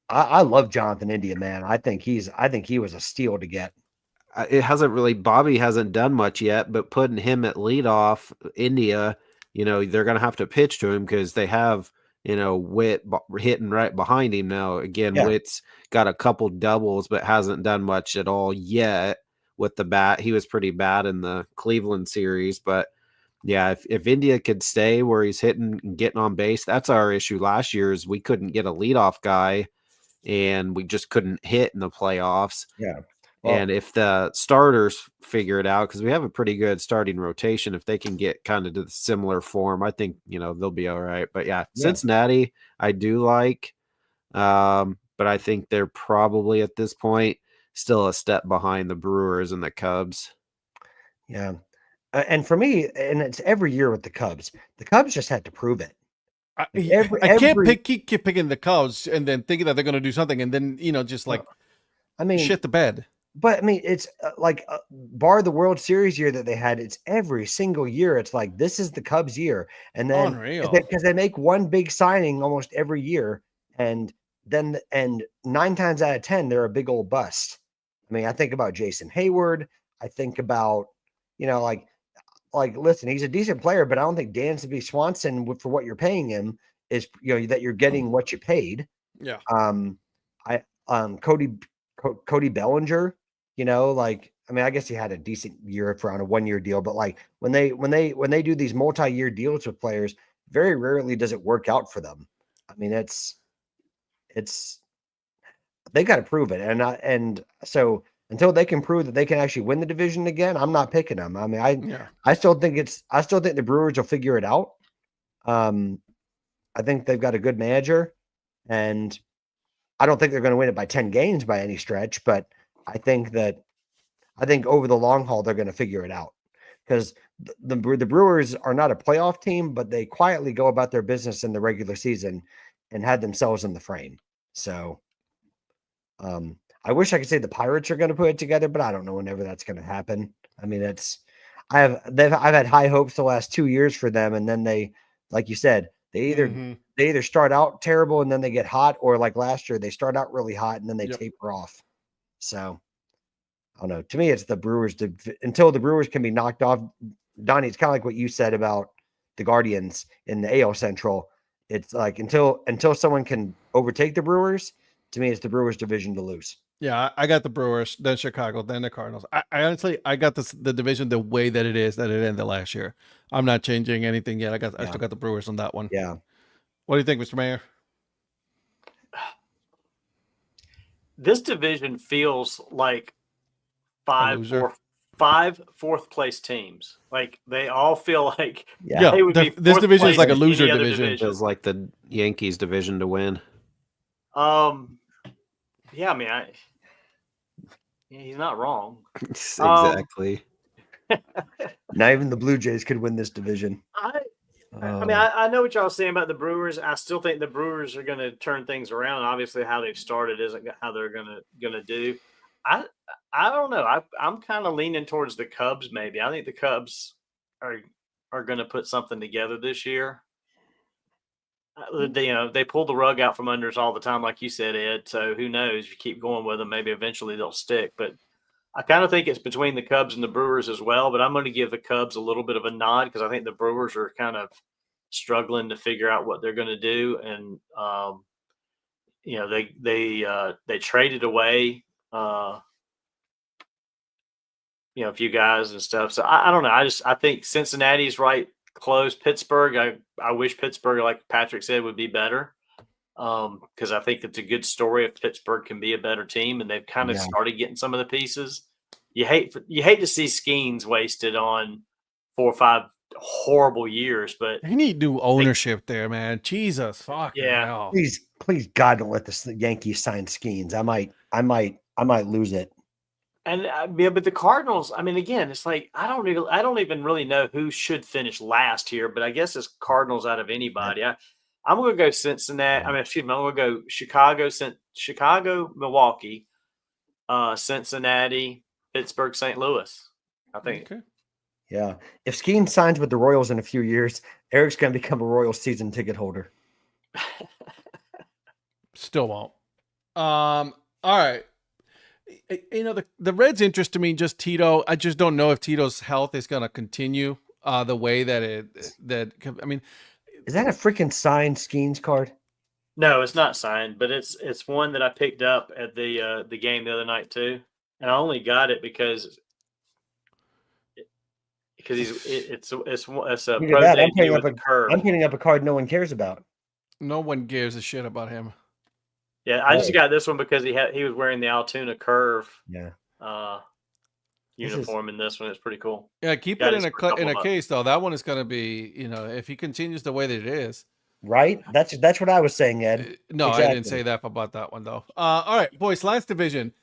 I love Jonathan India, man. I think he was a steal to get. it hasn't really. Bobby hasn't done much yet, but putting him at leadoff, India, they're going to have to pitch to him because they have Witt hitting right behind him now. Again, Witt's got a couple doubles, but hasn't done much at all yet with the bat. He was pretty bad in the Cleveland series, but Yeah, if India could stay where he's hitting and getting on base, that's our issue last year is we couldn't get a leadoff guy and we just couldn't hit in the playoffs. Yeah. Well, And if the starters figure it out, because we have a pretty good starting rotation, if they can get kind of to the similar form, I think, they'll be all right. But yeah, Cincinnati, I do like. But I think they're probably at this point still a step behind the Brewers and the Cubs. yeah. And for me, and it's every year with the Cubs just had to prove it. I can't keep picking the Cubs and then thinking that they're going to do something and then, just like, shit the bed. But I mean, it's bar the World Series year that they had, it's every single year. It's like, this is the Cubs year. And then because they make one big signing almost every year. And 9 times out of 10, they're a big old bust. I mean, I think about Jason Hayward. I think about, listen, he's a decent player, but I don't think Dansby Swanson, for what you're paying him, is, that you're getting what you paid. Yeah. Cody Bellinger, I guess he had a decent year on a 1-year deal, but like when they do these multi-year deals with players, very rarely does it work out for them. I mean, they got to prove it. And so until they can prove that they can actually win the division again, I'm not picking them. I mean, I still think the Brewers will figure it out. I think they've got a good manager, and I don't think they're going to win it by 10 games by any stretch, but I think over the long haul, they're going to figure it out, because the Brewers are not a playoff team, but they quietly go about their business in the regular season and had themselves in the frame. So I wish I could say the Pirates are going to put it together, but I don't know whenever that's going to happen. I mean, I've had high hopes the last 2 years for them. And then they, like you said, they either start out terrible and then they get hot, or like last year, they start out really hot and then they taper off. So I don't know. To me, it's the Brewers until the Brewers can be knocked off. Donnie, it's kind of like what you said about the Guardians in the AL Central. It's like until someone can overtake the Brewers, to me, it's the Brewers division to lose. Yeah, I got the Brewers, then Chicago, then the Cardinals. I honestly, I got the division the way that it ended last year. I'm not changing anything yet. I still got the Brewers on that one. Yeah. What do you think, Mr. Mayor? This division feels like five fourth place teams. Like they all feel like they would be this division is like a loser division. Feels like the Yankees division to win. Yeah, I mean, he's not wrong. Exactly. Not even the Blue Jays could win this division. I know what y'all are saying about the Brewers. I still think the Brewers are going to turn things around. Obviously, how they've started isn't how they're going to do. I don't know. I'm kind of leaning towards the Cubs. Maybe I think the Cubs are going to put something together this year. They pull the rug out from under us all the time, like you said, Ed. So who knows? If you keep going with them, maybe eventually they'll stick. But I kind of think it's between the Cubs and the Brewers as well. But I'm going to give the Cubs a little bit of a nod because I think the Brewers are kind of struggling to figure out what they're going to do. And they traded away a few guys and stuff. So I don't know. I think Cincinnati's right close. Pittsburgh, I wish Pittsburgh, like Patrick said, would be better, because I think it's a good story if Pittsburgh can be a better team, and they've kind of started getting some of the pieces. You hate to see Skeens wasted on 4 or 5 horrible years, but you need new ownership there, man. Jesus, fuck hell. Please, God, don't let the Yankees sign Skeens. I might lose it. And but the Cardinals, I mean, again, it's like I don't even really know who should finish last here, but I guess it's Cardinals out of anybody. I'm going to go Cincinnati. I'm going to go Chicago, Milwaukee, Cincinnati, Pittsburgh, St. Louis. I think. Okay. Yeah. If Skeens signs with the Royals in a few years, Eric's going to become a Royals season ticket holder. Still won't. All right. The Reds interest to me, just Tito. I just don't know if Tito's health is going to continue the way that I mean, is that a freaking signed Skeens card? No, it's not signed, but it's one that I picked up at the game the other night too, and I only got it because because it's a Look at pro that. I'm debut putting up with a curve. I'm putting up a card no one cares about. No one gives a shit about him. Yeah, I just Right. got this one because he was wearing the Altoona curve Yeah. This is- uniform in this one. It's pretty cool. Yeah, keep Got it this in for a couple a bucks. case though. That one is going to be, if he continues the way that it is. Right? That's what I was saying, Ed. No, I didn't Exactly. say that about that one though. All right, boys. Last division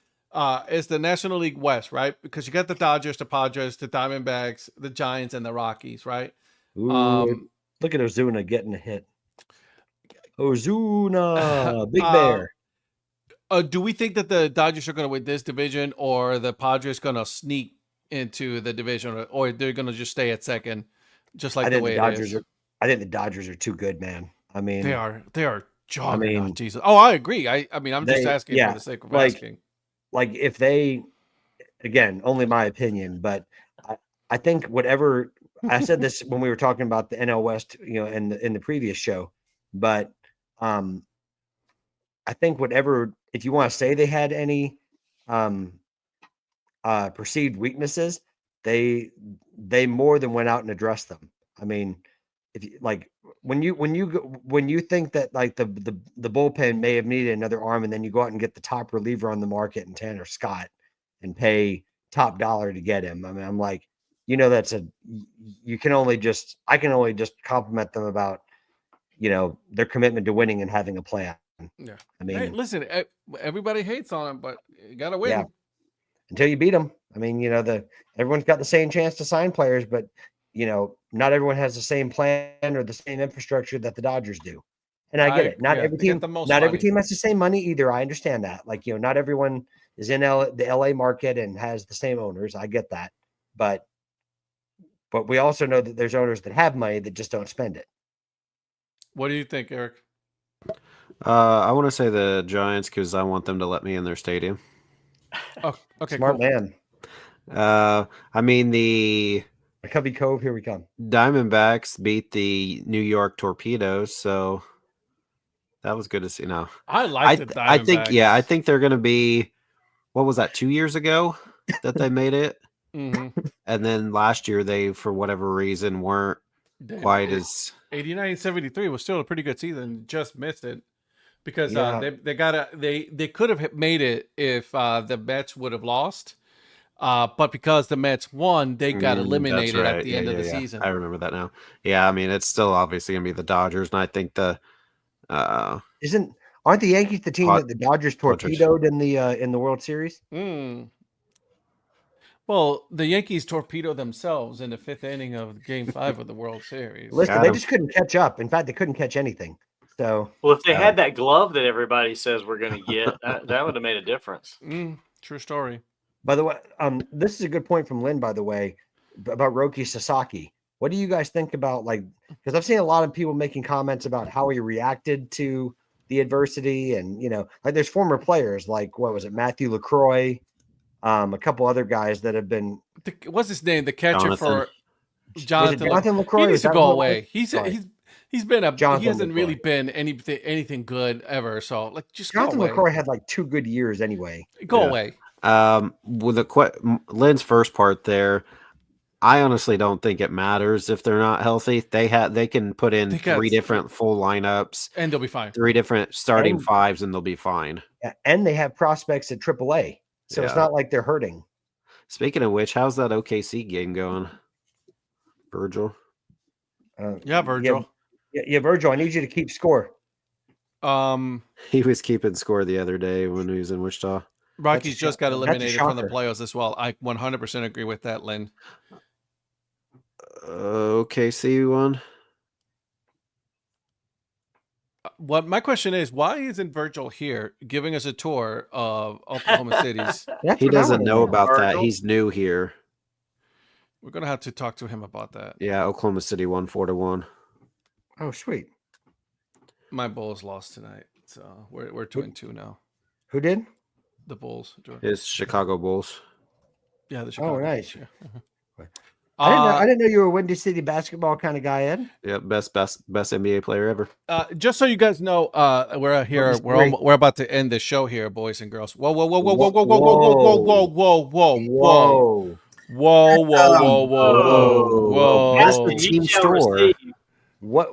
is the National League West, right? Because you got the Dodgers, the Padres, the Diamondbacks, the Giants, and the Rockies, right? Ooh, look at Ozuna getting a hit. Ozuna, Big Bear. Do we think that the Dodgers are going to win this division, or the Padres going to sneak into the division, or they're going to just stay at second, just like the way it is? I think the Dodgers are too good, man. I mean, They are juggernaut. mean, Jesus. Oh, I agree. I mean, I'm just asking yeah, for the sake of like- asking. like if they, again, only my opinion, but I think whatever I said this when we were talking about the NL West, in the previous show, but I think whatever, if you want to say they had any perceived weaknesses, they more than went out and addressed them. I mean, if you like when you think that like the bullpen may have needed another arm, and then you go out and get the top reliever on the market in Tanner Scott and pay top dollar to get him. I mean, I'm like, that's I can only just compliment them about their commitment to winning and having a plan. Yeah. I mean, Hey, listen, everybody hates on him, but you got to win. Yeah. Until you beat them. I mean, everyone's got the same chance to sign players, but not everyone has the same plan or the same infrastructure that the Dodgers do. And I get it. Not every team has the same money either. I understand that. Like, not everyone is in the LA market and has the same owners. I get that. But we also know that there's owners that have money that just don't spend it. What do you think, Eric? I want to say the Giants because I want them to let me in their stadium. Oh, okay, Smart cool. man. I mean, the Covey Cove, here we come. Diamondbacks beat the New York Torpedoes, so that was good to see. Now, I like the Diamondbacks. I think they're going to be. What was that? 2 years ago that they made it, Mm-hmm. and then last year they, for whatever reason, weren't quite as. 89-73 was still a pretty good season. Just missed it because Yeah. they could have made it if the Mets would have lost. But because the Mets won, they got eliminated at the end of the season. I remember that now. Yeah, I mean, it's still obviously going to be the Dodgers, and I think aren't the Yankees the team that the Dodgers torpedoed in the World Series? Well, the Yankees torpedoed themselves in the 5th inning of Game 5 of the World Series. Listen, they just couldn't catch up. In fact, they couldn't catch anything. So, well, if they had that glove that everybody says we're going to get, that would have made a difference. True story. By the way, this is a good point from Lynn, by the way, about Roki Sasaki. What do you guys think about, because I've seen a lot of people making comments about how he reacted to the adversity, and there's former players like, what was it, Matthew LaCroix, a couple other guys that have been. What's his name? The catcher Jonathan. for Jonathan LaCroix. He needs to go away. He's been Jonathan he hasn't really LaCroix. been anything good ever. So just Jonathan go away. LaCroix had 2 good years anyway. Go away. With Lynn's first part there, I honestly don't think it matters if they're not healthy. They can put in 3 different full lineups and they'll be fine. 3 different starting fives and they'll be fine. And they have prospects at AAA, so it's not like they're hurting. Speaking of which, how's that OKC game going, Virgil? Yeah, Virgil. Yeah, Virgil, I need you to keep score. He was keeping score the other day when he was in Wichita. Rockies just got eliminated from the shocker. playoffs as well. I 100% agree with that, Lynn. OKC won. What my question is, why isn't Virgil here giving us a tour of Oklahoma City's? He doesn't know about Virgil? that. He's new here. We're gonna have to talk to him about that. Yeah, Oklahoma City won 4-1. Oh, sweet. My Bulls lost tonight, so we're 2-2 now. Who did? The Bulls. His Chicago Bulls. Yeah, the Chicago. Oh, nice. Bulls, yeah. I didn't know you were a Windy City basketball kind of guy, Ed. Yeah, best NBA player ever. Just so you guys know, we're here. We're about to end the show here, boys and girls. Whoa, whoa, whoa, whoa, whoa, whoa, whoa, whoa, whoa, whoa, whoa, whoa, whoa. Whoa, whoa, whoa, whoa, whoa, Whoa. Where's the whoa. team Ye shall store? receive. What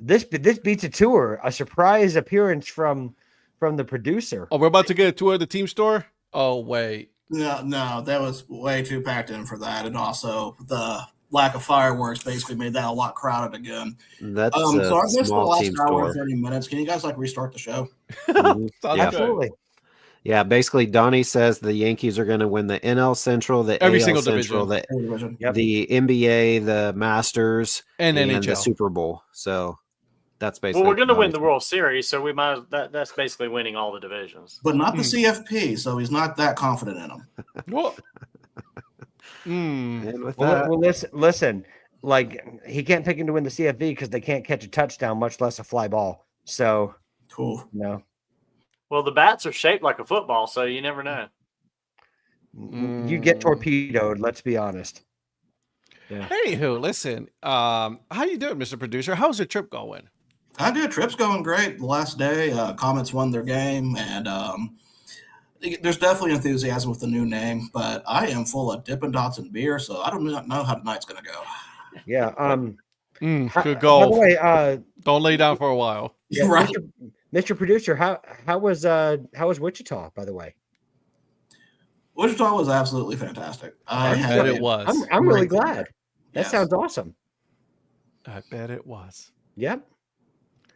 this beats a tour, a surprise appearance from the producer. Oh, we're about to get a tour of the team store? Oh, wait. No, that was way too packed in for that, and also the lack of fireworks basically made that a lot crowded again. That's So a I missed the small last team hour store. and 30 minutes. Can you guys restart the show? Mhm. Sounds Yeah. good. Absolutely. Yeah, basically, Donnie says the Yankees are going to win the NL Central, the Every AL single Central, division. Division. Yep. the NBA, the Masters, And the NHL. Super Bowl. So that's basically. Well, we're going to win Donnie's- the World Series, so we might. That's basically winning all the divisions. But not the Hmm. CFP, so he's not that confident in them. Whoa. Mm. And with Well, that, well, listen. Like he can't pick him to win the CFV because they can't catch a touchdown, much less a fly ball. So Cool. no. Well, the bats are shaped like a football, so you never know. You get torpedoed. Let's be honest. Yeah. Anywho, listen. How you doing, Mr. Producer? How's your trip going? I did. Trip's going great. The last day, Comets won their game, and there's definitely enthusiasm with the new name. But I am full of Dippin' Dots and beer, so I don't know how tonight's going to go. Yeah. Good By the golf. way, Don't lay down for a while. yeah, Right. Mr. Producer, how was Wichita? By the way, Wichita was absolutely fantastic. I I'm had bet a it was. I'm really great time. glad. That Yes. sounds awesome. I bet it was. Yep.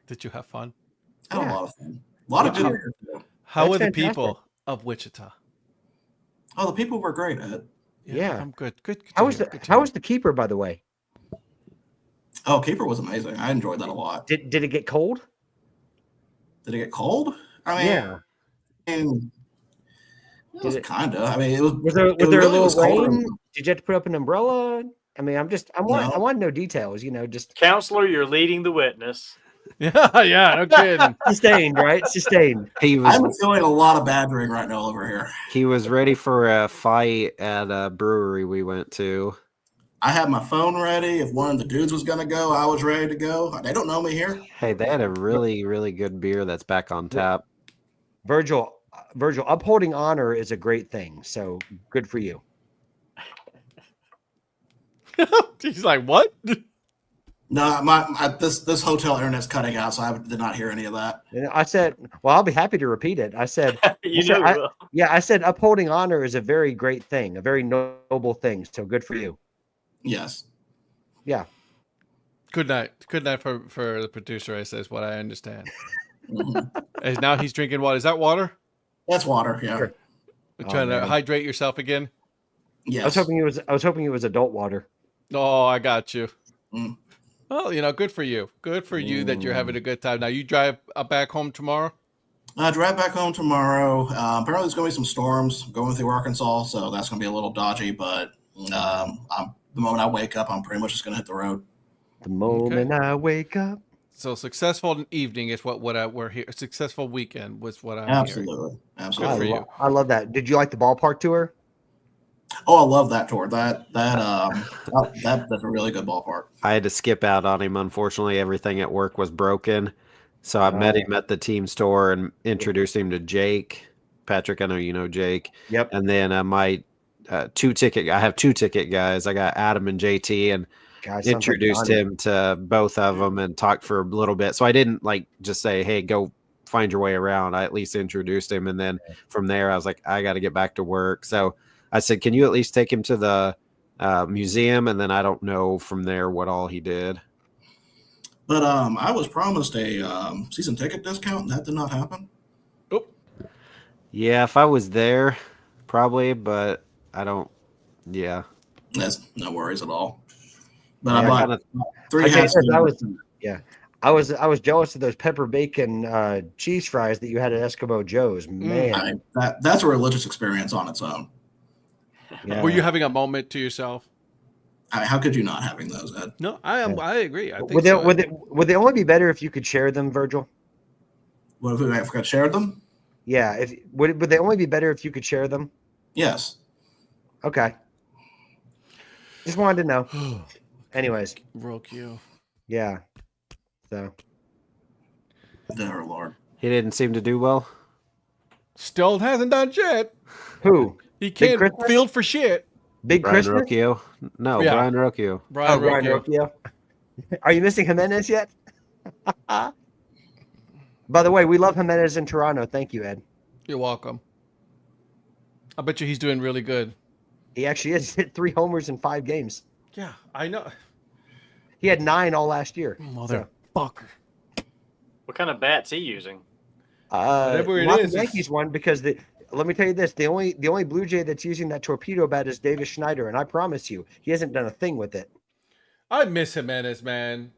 Did you have fun? I had Yeah. a lot of fun. A lot of Yeah. good beer, too. How That's are the fantastic. people of Wichita? Oh, the people were great, Ed. Yeah. I'm good. Good. How was the keeper? By the way, Oh, Keeper was amazing. I enjoyed that a lot. did it get cold? Did it get cold? I mean, Yeah. it was Did it- kind of. I mean, it was. Was there it a really little was colder. rain? Did you have to put up an umbrella? I mean, I No. want to know details. Just Counselor, you're leading the witness. Yeah, no kidding. sustained, right? Sustained. he was I'm feeling a lot of badgering right now over here. he was ready for a fight at a brewery we went to. I had my phone ready. If one of the dudes was going to go, I was ready to go. They don't know me here. Hey, they had a really, really good beer that's back on tap. Virgil, upholding honor is a great thing. So good for you. He's like, what? No, this hotel internet's cutting out, so I did not hear any of that. And I said, well, I'll be happy to repeat it. I said, You said- know, I said upholding honor is a very great thing, a very noble thing. So good for you. Yes. Yeah. Good night. Good night for the producer, I says what I understand. Mhm. And now he's drinking what? Is that water? That's water. Yeah. Sure. Trying to man. hydrate yourself again? Yes. I was hoping it was adult water. Oh, I got you. Mm. Well, good for you. Good for you that you're having a good time. Now you drive back home tomorrow? I drive back home tomorrow. Apparently, there's going to be some storms going through Arkansas, so that's going to be a little dodgy. But the moment I wake up, I'm pretty much just going to hit the road. The moment I wake up. So successful evening is what we're here. A successful weekend was what I'm Absolutely. Good Absolutely. for you. I love that. Did you like the ballpark tour? Oh, I love that tour. That's a really good ballpark. I had to skip out on him. Unfortunately, everything at work was broken. So I met him at the team store and introduced him to Jake. Patrick, I know you know Jake. Yep. And then I have 2 ticket guys. I got Adam and JT and Gosh, sounds like introduced Donnie. him to both of them and talked for a little bit. So I didn't just say, hey, go find your way around. I at least introduced him. And then from there, I was like, I got to get back to work. So I said, can you at least take him to the museum? And then I don't know from there what all he did. But I was promised a season ticket discount, and that did not happen. Yeah, if I was there, probably, but I don't. Yeah. That's no worries at all. But Yeah, I I bought kinda- 3 I guess hats. I was jealous of those pepper bacon cheese fries that you had at Eskimo Joe's. Man, That's a religious experience on its own. yeah. Were you having a moment to yourself? How could you not having those, Ed? No, I agree. I think Would they, so. would they only be better if you could share them, Virgil? What if we could share them? Yeah. Would they only be better if you could share them? Yes. Okay. Just wanted to know. Anyways, Real cute. yeah. So Dear Lord. He didn't seem to do well. Still hasn't done shit. who? He can't Christmas? field for shit. Big Brian Christmas. Rocchio? No, Yeah. Brian Rocchio. Brian Brian Rocchio. Rocchio. Are you missing Jimenez yet? By the way, we love Jimenez in Toronto. Thank you, Ed. You're welcome. I bet you he's doing really good. He actually has hit 3 homers in 5 games. Yeah, I know. He had 9 all last year. Motherfucker. What kind of bat's he using? Whatever it not is, the it's- Yankees one, because let me tell you this: the only Blue Jay that's using that torpedo bat is Davis Schneider, and I promise you, he hasn't done a thing with it. I miss Jimenez, man.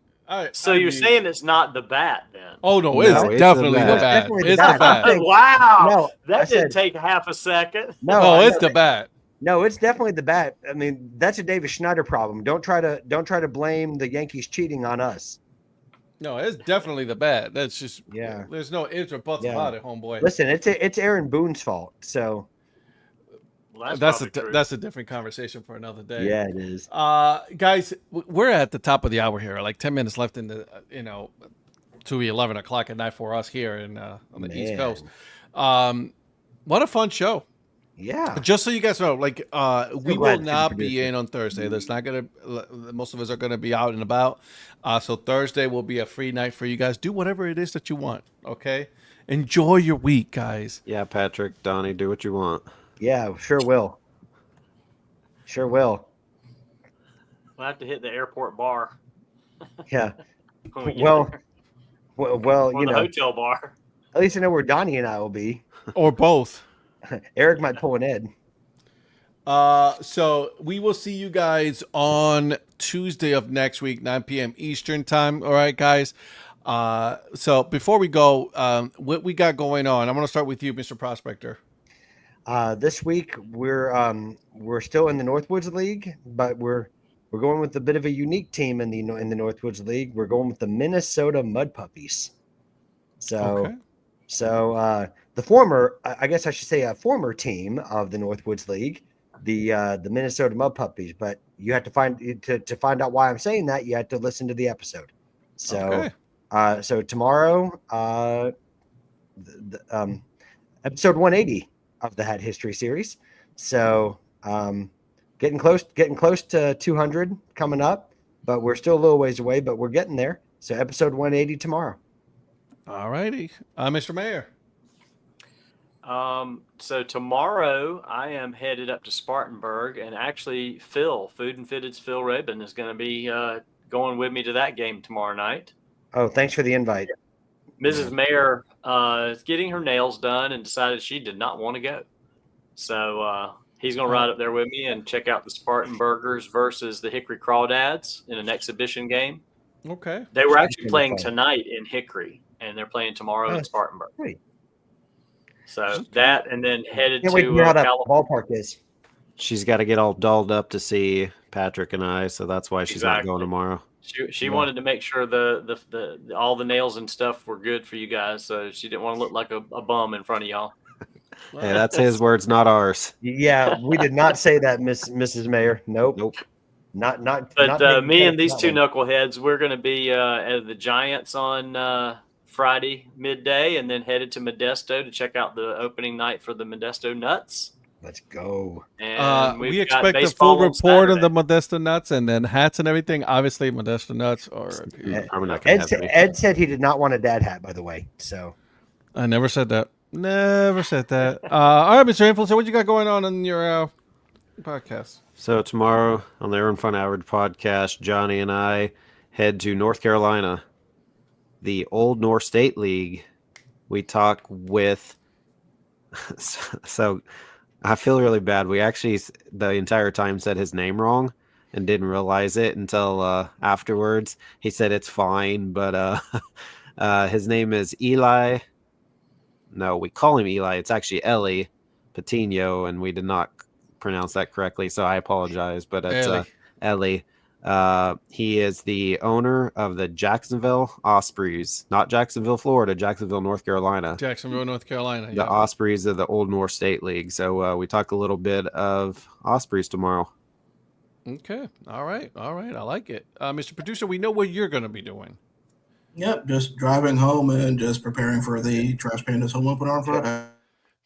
So you're saying it's not the bat then? Oh no, No, it's it's definitely the the bat. bat. Definitely the It's the bat. bat. Hey, Wow, no, I that said- didn't take half a second. No, Oh, I it's know the bat. No, it's definitely the bat. I mean, that's a Davis Schneider problem. Don't try to blame the Yankees cheating on us. No, it's definitely the bat. That's just Yeah. There's no ifs or buts Yeah. about it, homeboy. Listen, it's Aaron Boone's fault. So Well, That's probably true. a different conversation for another day. yeah, it is. Guys, we're at the top of the hour here. Like 10 minutes left in the to 11 o'clock at night for us here in on the East Man. Coast. What a fun show! Yeah. Just so you guys know, like we glad will to not produce be it. in on Thursday. There's not gonna. Most of us are gonna be out and about. So Thursday will be a free night for you guys. Do whatever it is that you want. Okay. Enjoy your week, guys. Yeah, Patrick, Donnie, do what you want. Yeah, sure will. Sure will. We'll have to hit the airport bar. Yeah. when we get Well, there. well, Or you the know, hotel bar. at least I know where Donnie and I will be. Or both. Eric might pull an Ed. So we will see you guys on Tuesday of next week, 9 p.m. Eastern time. All right, guys. So before we go, what we got going on? I'm going to start with you, Mr. Prospector. This week we're still in the Northwoods League, but we're going with a bit of a unique team in the Northwoods League. We're going with the Minnesota Mud Puppies. So the former, I guess I should say, a former team of the Northwoods League, the Minnesota Mud Puppies. But you have to find out why I'm saying that. You have to listen to the episode. So so tomorrow, episode 180 of the Hat History series. So getting close to 200 coming up, but we're still a little ways away, but we're getting there. So episode 180 tomorrow. All righty. Mr. Mayor. So tomorrow I am headed up to Spartanburg, and actually Food and Fitted's Phil Rabin is going to be going with me to that game tomorrow night. Oh, thanks for the invite. Mrs. Mayer is getting her nails done and decided she did not want to go. So he's going to ride up there with me and check out the Spartanburgers versus the Hickory Crawdads in an exhibition game. Okay. They were actually That's playing fun. tonight in Hickory, and they're playing tomorrow in Spartanburg. Great. So that, and then headed Can't wait to to hear how that California. ballpark is. She's got to get all dolled up to see Patrick and I, so that's why she's not Exactly. going tomorrow. She wanted to make sure the all the nails and stuff were good for you guys, so she didn't want to look like a bum in front of y'all. Hey, that's his words, not ours. Yeah, we did not say that, Mrs. Mayor. Nope. Nope. Not. But not me and these two one. knuckleheads, we're going to be at the Giants on Friday midday, and then headed to Modesto to check out the opening night for the Modesto Nuts. Let's go. And We we've got expect a baseball full on report of the Saturday. Modesto Nuts and then hats and everything. Obviously, Modesto Nuts are. I'm not going to have any. Ed said he did not want a dad hat, by the way. So I never said that. Never said that. All right, Mr. Influencer, what you got going on your podcast? So tomorrow on the Earn Fun Average podcast, Johnny and I head to North Carolina, the Old North State League. We talk with. So I feel really bad. We actually the entire time said his name wrong and didn't realize it until afterwards. He said it's fine, but his name is Eli. No, we call him Eli. It's actually Ellie Patino, and we did not pronounce that correctly, so I apologize. But it's Ellie. He is the owner of the Jacksonville Ospreys, not Jacksonville, Florida, Jacksonville, North Carolina. Jacksonville, North Carolina. The Yeah. Ospreys of the Old North State League. So we talk a little bit of Ospreys tomorrow. Okay. All right. I like it. Mr. Producer, we know what you're going to be doing. Yep, just driving home and just preparing for the Trash Pandas home opener on Friday.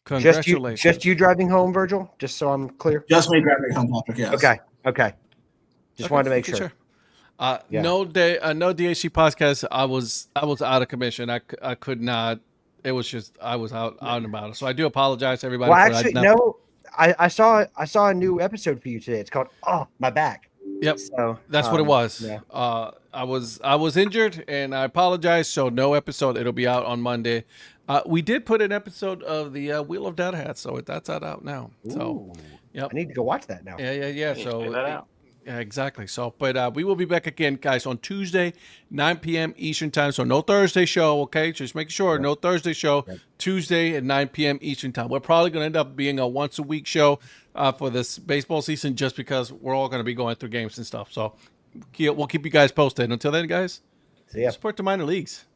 Congratulations. Just you driving home, Virgil? Just so I'm clear. Just me driving home, Patrick. Yes. Okay. Just Okay, wanted to make okay, sure. Yeah. No DHC podcast. I was out of commission. I could not. It was just I was out and about. So I do apologize to everybody. Well, for actually, that. no. I saw a new episode for you today. It's called My Back. Yep. So That's what it was. Yeah. I was injured and I apologize. So no episode. It'll be out on Monday. We did put an episode of the Wheel of Dad Hat, so that's out now. So, Ooh. yep. I need to go watch that now. Yeah. Check So that out. yeah, exactly. So, but we will be back again, guys, on Tuesday, 9 p.m. Eastern time. So no Thursday show, okay? Just make sure no Thursday show. Tuesday at 9 p.m. Eastern time. We're probably going to end up being a once a week show for this baseball season, just because we're all going to be going through games and stuff. So we'll keep you guys posted. Until then, guys, See ya. support the minor leagues.